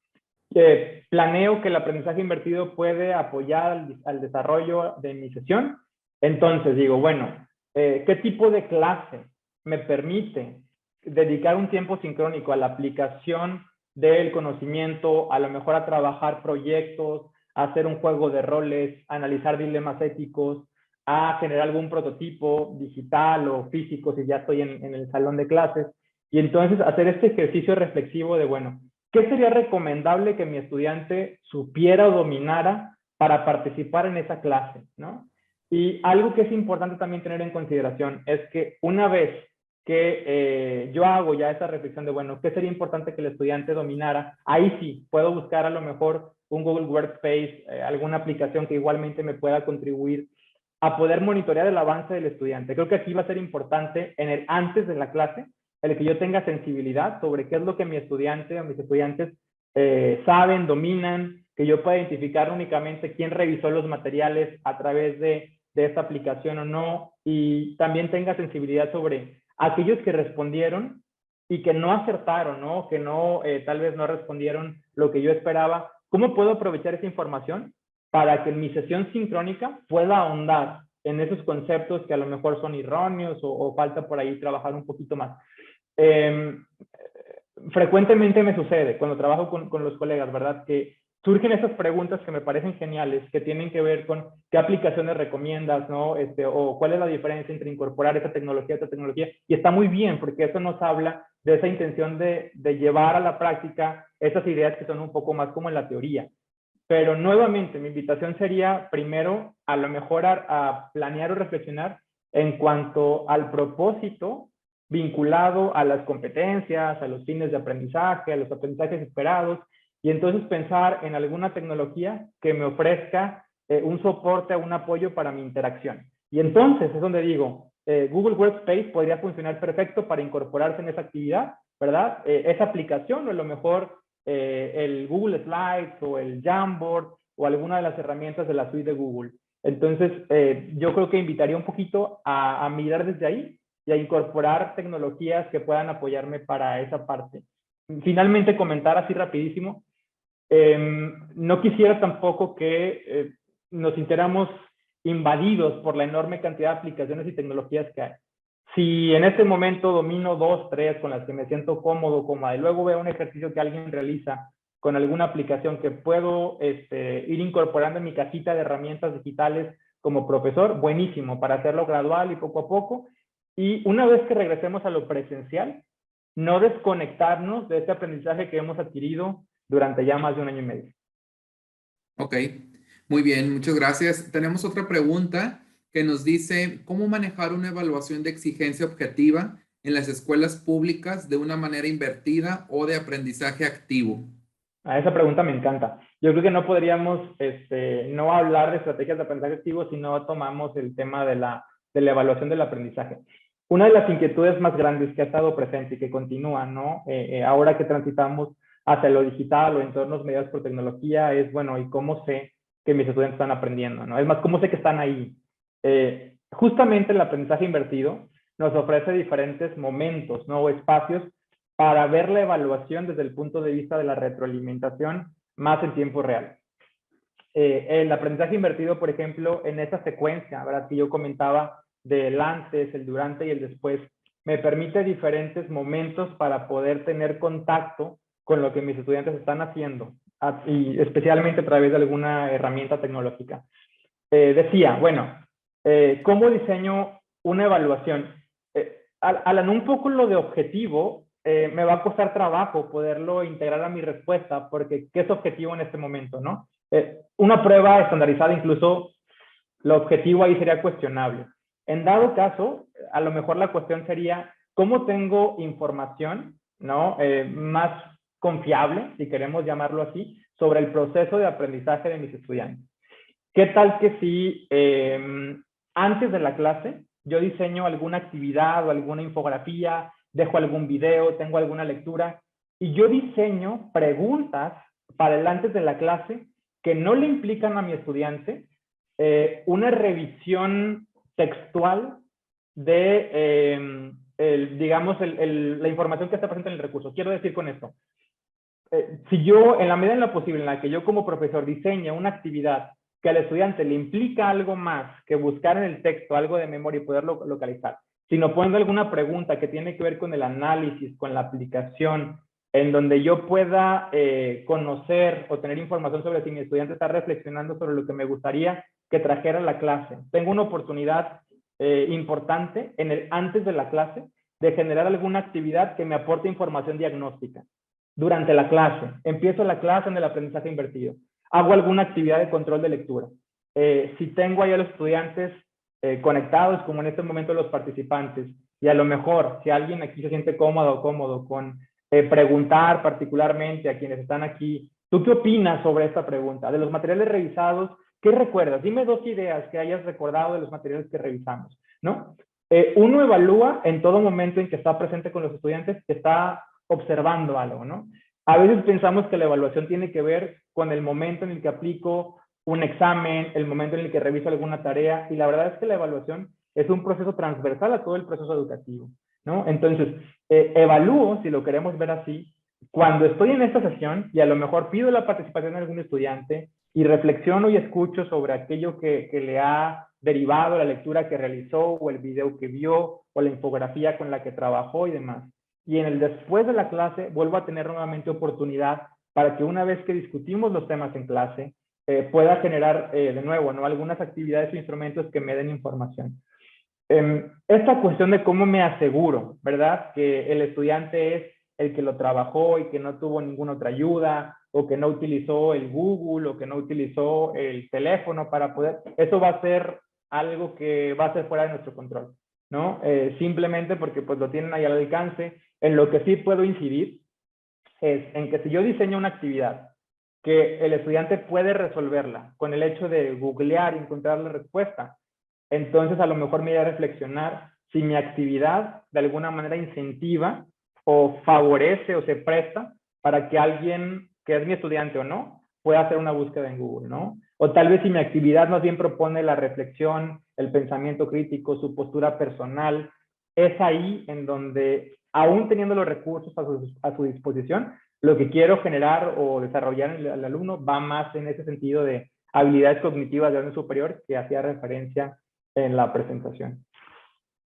planeo que el aprendizaje invertido puede apoyar al desarrollo de mi sesión. Entonces digo, bueno, ¿qué tipo de clase me permite dedicar un tiempo sincrónico a la aplicación del conocimiento, a lo mejor a trabajar proyectos, a hacer un juego de roles, a analizar dilemas éticos, a generar algún prototipo digital o físico si ya estoy en el salón de clases? Y entonces hacer este ejercicio reflexivo de, bueno, ¿qué sería recomendable que mi estudiante supiera o dominara para participar en esa clase, ¿no? Y algo que es importante también tener en consideración es que una vez que yo hago ya esa reflexión de, bueno, ¿qué sería importante que el estudiante dominara? Ahí sí, puedo buscar a lo mejor un Google Workspace, alguna aplicación que igualmente me pueda contribuir a poder monitorear el avance del estudiante. Creo que aquí va a ser importante en el antes de la clase, el que yo tenga sensibilidad sobre qué es lo que mi estudiante o mis estudiantes saben, dominan, que yo pueda identificar únicamente quién revisó los materiales a través de esta aplicación o no, y también tenga sensibilidad sobre aquellos que respondieron y que no acertaron, ¿no? Que no, tal vez no respondieron lo que yo esperaba. ¿Cómo puedo aprovechar esa información para que en mi sesión sincrónica pueda ahondar en esos conceptos que a lo mejor son erróneos o falta por ahí trabajar un poquito más? Frecuentemente me sucede cuando trabajo con los colegas, ¿verdad?, que surgen esas preguntas que me parecen geniales, que tienen que ver con qué aplicaciones recomiendas, ¿no? O cuál es la diferencia entre incorporar esa tecnología a esta tecnología. Y está muy bien, porque eso nos habla de esa intención de llevar a la práctica esas ideas que son un poco más como en la teoría. Pero nuevamente, mi invitación sería primero a lo mejor a planear o reflexionar en cuanto al propósito vinculado a las competencias, a los fines de aprendizaje, a los aprendizajes esperados, y entonces pensar en alguna tecnología que me ofrezca un soporte, un apoyo para mi interacción. Y entonces es donde digo, Google Workspace podría funcionar perfecto para incorporarse en esa actividad, ¿verdad? Esa aplicación o a lo mejor el Google Slides o el Jamboard o alguna de las herramientas de la suite de Google. Entonces, yo creo que invitaría un poquito a mirar desde ahí y a incorporar tecnologías que puedan apoyarme para esa parte. Finalmente, comentar así rapidísimo, no quisiera tampoco que nos sintiéramos invadidos por la enorme cantidad de aplicaciones y tecnologías que hay. Si en este momento domino 2, 3 con las que me siento cómodo, cómoda, y luego veo un ejercicio que alguien realiza con alguna aplicación que puedo ir incorporando en mi cajita de herramientas digitales como profesor, buenísimo, para hacerlo gradual y poco a poco. Y una vez que regresemos a lo presencial, no desconectarnos de este aprendizaje que hemos adquirido durante ya más de 1 año y medio.
Ok, muy bien, muchas gracias. Tenemos otra pregunta que nos dice, ¿cómo manejar una evaluación de exigencia objetiva en las escuelas públicas de una manera invertida o de aprendizaje activo?
A esa pregunta me encanta. Yo creo que no podríamos no hablar de estrategias de aprendizaje activo si no tomamos el tema de la evaluación del aprendizaje. Una de las inquietudes más grandes que ha estado presente y que continúa, ¿no? Ahora que transitamos hacia lo digital o entornos mediados por tecnología es, bueno, ¿y cómo sé que mis estudiantes están aprendiendo, ¿no? Es más, ¿cómo sé que están ahí? Justamente el aprendizaje invertido nos ofrece diferentes momentos, ¿no? O espacios para ver la evaluación desde el punto de vista de la retroalimentación más en tiempo real. El aprendizaje invertido, por ejemplo, en esa secuencia, ¿verdad?, que yo comentaba del antes, el durante y el después, me permite diferentes momentos para poder tener contacto con lo que mis estudiantes están haciendo, y especialmente a través de alguna herramienta tecnológica. Decía, bueno, ¿cómo diseño una evaluación? Al un poco lo de objetivo, me va a costar trabajo poderlo integrar a mi respuesta, porque ¿qué es objetivo en este momento, no? Una prueba estandarizada, incluso lo objetivo ahí sería cuestionable. En dado caso, a lo mejor la cuestión sería, ¿cómo tengo información, ¿no?, más confiable, si queremos llamarlo así, sobre el proceso de aprendizaje de mis estudiantes? ¿Qué tal que si antes de la clase yo diseño alguna actividad o alguna infografía, dejo algún video, tengo alguna lectura, y yo diseño preguntas para el antes de la clase que no le implican a mi estudiante una revisión textual de, digamos, la información que está presente en el recurso? Quiero decir con esto, si yo, en la medida en lo posible en la que yo como profesor diseñe una actividad que al estudiante le implica algo más que buscar en el texto algo de memoria y poderlo localizar, sino poniendo alguna pregunta que tiene que ver con el análisis, con la aplicación, en donde yo pueda conocer o tener información sobre si mi estudiante está reflexionando sobre lo que me gustaría que trajera a la clase. Tengo una oportunidad importante en el antes de la clase de generar alguna actividad que me aporte información diagnóstica. Durante la clase, empiezo la clase en el aprendizaje invertido, hago alguna actividad de control de lectura. Si tengo ahí a los estudiantes conectados, como en este momento los participantes, y a lo mejor si alguien aquí se siente cómodo o cómodo con preguntar particularmente a quienes están aquí, ¿tú qué opinas sobre esta pregunta? De los materiales revisados, ¿qué recuerdas? Dime 2 ideas que hayas recordado de los materiales que revisamos, ¿no? Uno evalúa en todo momento en que está presente con los estudiantes, que está observando algo, ¿no? A veces pensamos que la evaluación tiene que ver con el momento en el que aplico un examen, el momento en el que reviso alguna tarea, y la verdad es que la evaluación es un proceso transversal a todo el proceso educativo, ¿no? Entonces, evalúo, si lo queremos ver así, cuando estoy en esta sesión y a lo mejor pido la participación de algún estudiante y reflexiono y escucho sobre aquello que le ha derivado la lectura que realizó o el video que vio o la infografía con la que trabajó y demás. Y en el después de la clase vuelvo a tener nuevamente oportunidad para que una vez que discutimos los temas en clase, pueda generar de nuevo, ¿no?, algunas actividades o instrumentos que me den información. Esta cuestión de cómo me aseguro, ¿verdad?, que el estudiante es el que lo trabajó y que no tuvo ninguna otra ayuda, o que no utilizó el Google, o que no utilizó el teléfono para poder, eso va a ser algo que va a ser fuera de nuestro control, ¿no? Simplemente porque pues lo tienen ahí al alcance. En lo que sí puedo incidir es en que si yo diseño una actividad que el estudiante puede resolverla con el hecho de googlear y encontrar la respuesta, entonces a lo mejor me voy a reflexionar si mi actividad de alguna manera incentiva o favorece o se presta para que alguien que es mi estudiante o no pueda hacer una búsqueda en Google, ¿no? O tal vez si mi actividad más bien propone la reflexión, el pensamiento crítico, su postura personal, es ahí en donde, aún teniendo los recursos a su disposición, lo que quiero generar o desarrollar en el alumno va más en ese sentido de habilidades cognitivas de orden superior que hacía referencia en la presentación.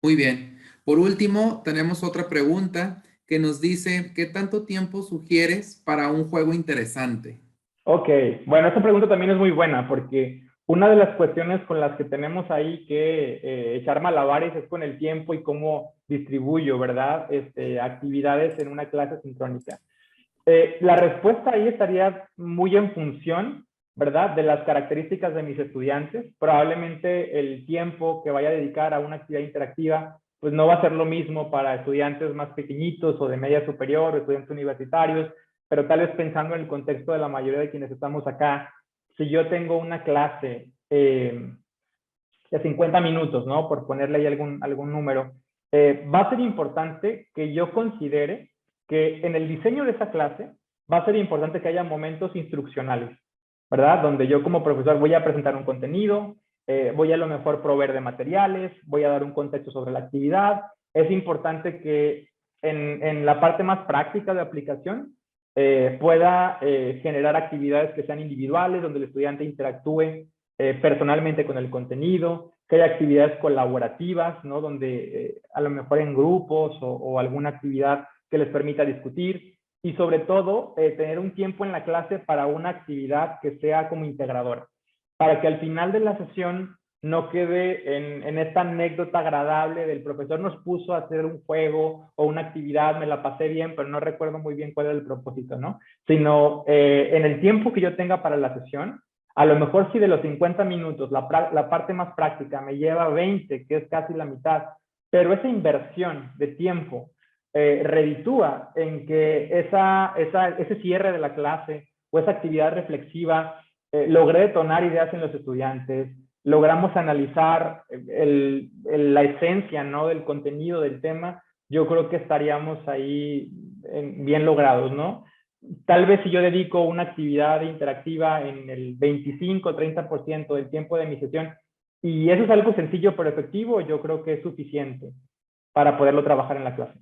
Muy bien. Por último, tenemos otra pregunta que nos dice, ¿qué tanto tiempo sugieres para un juego interesante?
Ok, bueno, esta pregunta también es muy buena porque una de las cuestiones con las que tenemos ahí que echar malabares es con el tiempo y cómo distribuyo, ¿verdad?, actividades en una clase sincrónica. La respuesta ahí estaría muy en función, ¿verdad?, de las características de mis estudiantes. Probablemente el tiempo que vaya a dedicar a una actividad interactiva, pues no va a ser lo mismo para estudiantes más pequeñitos o de media superior o estudiantes universitarios, pero tal vez pensando en el contexto de la mayoría de quienes estamos acá, si yo tengo una clase de 50 minutos, ¿no?, por ponerle ahí algún número, va a ser importante que yo considere que en el diseño de esa clase va a ser importante que haya momentos instruccionales, ¿verdad?, donde yo como profesor voy a presentar un contenido, voy a lo mejor proveer de materiales, voy a dar un contexto sobre la actividad. Es importante que en la parte más práctica de aplicación pueda generar actividades que sean individuales, donde el estudiante interactúe personalmente con el contenido, que haya actividades colaborativas, ¿no? Donde a lo mejor en grupos o alguna actividad que les permita discutir, y sobre todo tener un tiempo en la clase para una actividad que sea como integradora, para que al final de la sesión no quede en esta anécdota agradable del profesor nos puso a hacer un juego o una actividad, me la pasé bien, pero no recuerdo muy bien cuál era el propósito, ¿no? Sino en el tiempo que yo tenga para la sesión, a lo mejor si de los 50 minutos la parte más práctica me lleva 20, que es casi la mitad, pero esa inversión de tiempo reditúa en que ese cierre de la clase o esa actividad reflexiva logré detonar ideas en los estudiantes, logramos analizar la esencia, ¿no? Del contenido del tema, yo creo que estaríamos ahí bien logrados, ¿no? Tal vez si yo dedico una actividad interactiva en el 25-30% del tiempo de mi sesión, y eso es algo sencillo pero efectivo, yo creo que es suficiente para poderlo trabajar en la clase.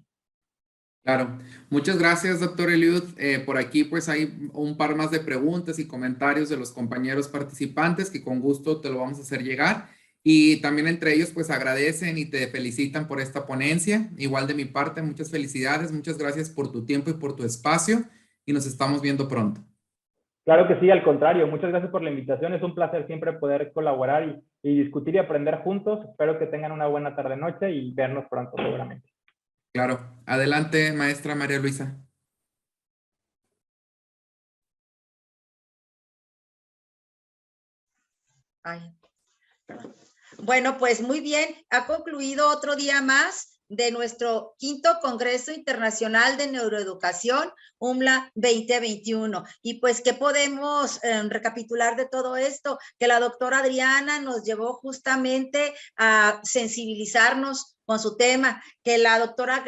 Claro, muchas gracias, doctor Eliud. Por aquí pues hay un par más de preguntas y comentarios de los compañeros participantes que con gusto te lo vamos a hacer llegar. Y también entre ellos pues agradecen y te felicitan por esta ponencia. Igual de mi parte, muchas felicidades, muchas gracias por tu tiempo y por tu espacio y nos estamos viendo pronto.
Claro que sí, al contrario, muchas gracias por la invitación. Es un placer siempre poder colaborar y discutir y aprender juntos. Espero que tengan una buena tarde-noche y vernos pronto seguramente.
Claro, adelante, maestra María Luisa.
Ay, bueno, pues muy bien, ha concluido otro día más de nuestro 5º Congreso Internacional de Neuroeducación, UMLA 2021. Y pues, ¿qué podemos recapitular de todo esto? Que la doctora Adriana nos llevó justamente a sensibilizarnos con su tema, que la doctora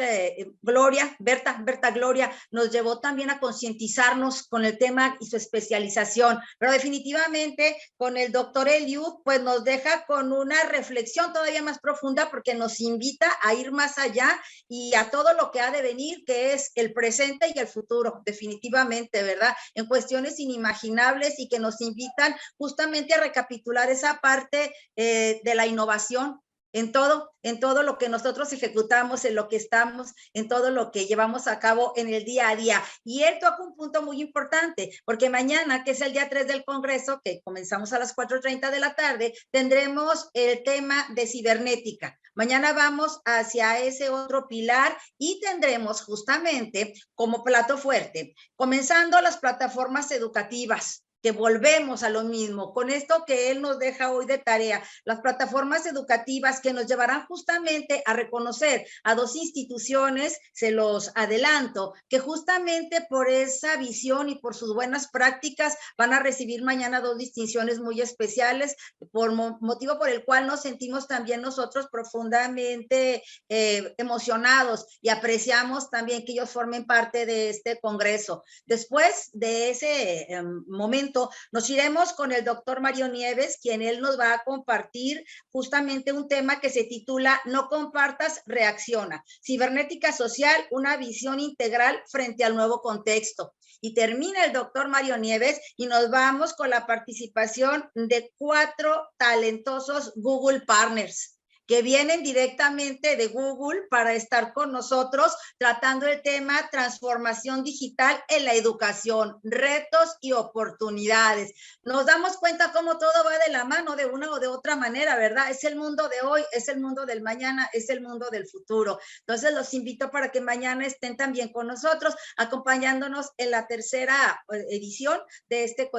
Gloria, Berta Gloria, nos llevó también a concientizarnos con el tema y su especialización, pero definitivamente con el doctor Eliud, pues nos deja con una reflexión todavía más profunda porque nos invita a ir más allá y a todo lo que ha de venir, que es el presente y el futuro, definitivamente, ¿verdad? En cuestiones inimaginables y que nos invitan justamente a recapitular esa parte de la innovación, en todo lo que nosotros ejecutamos, en lo que estamos, en todo lo que llevamos a cabo en el día a día. Y él toca un punto muy importante, porque mañana, que es el día 3 del Congreso, que comenzamos a las 4:30 de la tarde, tendremos el tema de cibernética. Mañana vamos hacia ese otro pilar y tendremos justamente como plato fuerte, comenzando las plataformas educativas, que volvemos a lo mismo, con esto que él nos deja hoy de tarea, las plataformas educativas que nos llevarán justamente a reconocer a 2 instituciones, se los adelanto, que justamente por esa visión y por sus buenas prácticas van a recibir mañana 2 distinciones muy especiales, por motivo por el cual nos sentimos también nosotros profundamente emocionados y apreciamos también que ellos formen parte de este congreso. Después de ese momento, nos iremos con el doctor Mario Nieves, quien él nos va a compartir justamente un tema que se titula No compartas, reacciona. Cibernética social, una visión integral frente al nuevo contexto. Y termina el doctor Mario Nieves y nos vamos con la participación de 4 talentosos Google Partners que vienen directamente de Google para estar con nosotros tratando el tema transformación digital en la educación, retos y oportunidades. Nos damos cuenta cómo todo va de la mano de una o de otra manera, ¿verdad? Es el mundo de hoy, es el mundo del mañana, es el mundo del futuro. Entonces los invito para que mañana estén también con nosotros, acompañándonos en la tercera edición de este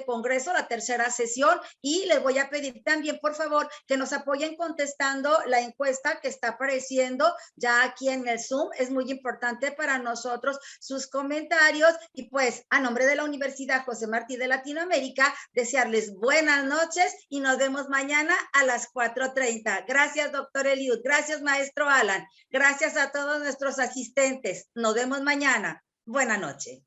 congreso, la tercera sesión, y les voy a pedir también, por favor, que nos apoyen contestando la encuesta que está apareciendo ya aquí en el Zoom. Es muy importante para nosotros sus comentarios y pues a nombre de la Universidad José Martí de Latinoamérica, desearles buenas noches y nos vemos mañana a las 4:30. Gracias, doctor Eliud. Gracias, maestro Alan. Gracias a todos nuestros asistentes. Nos vemos mañana. Buenas noches.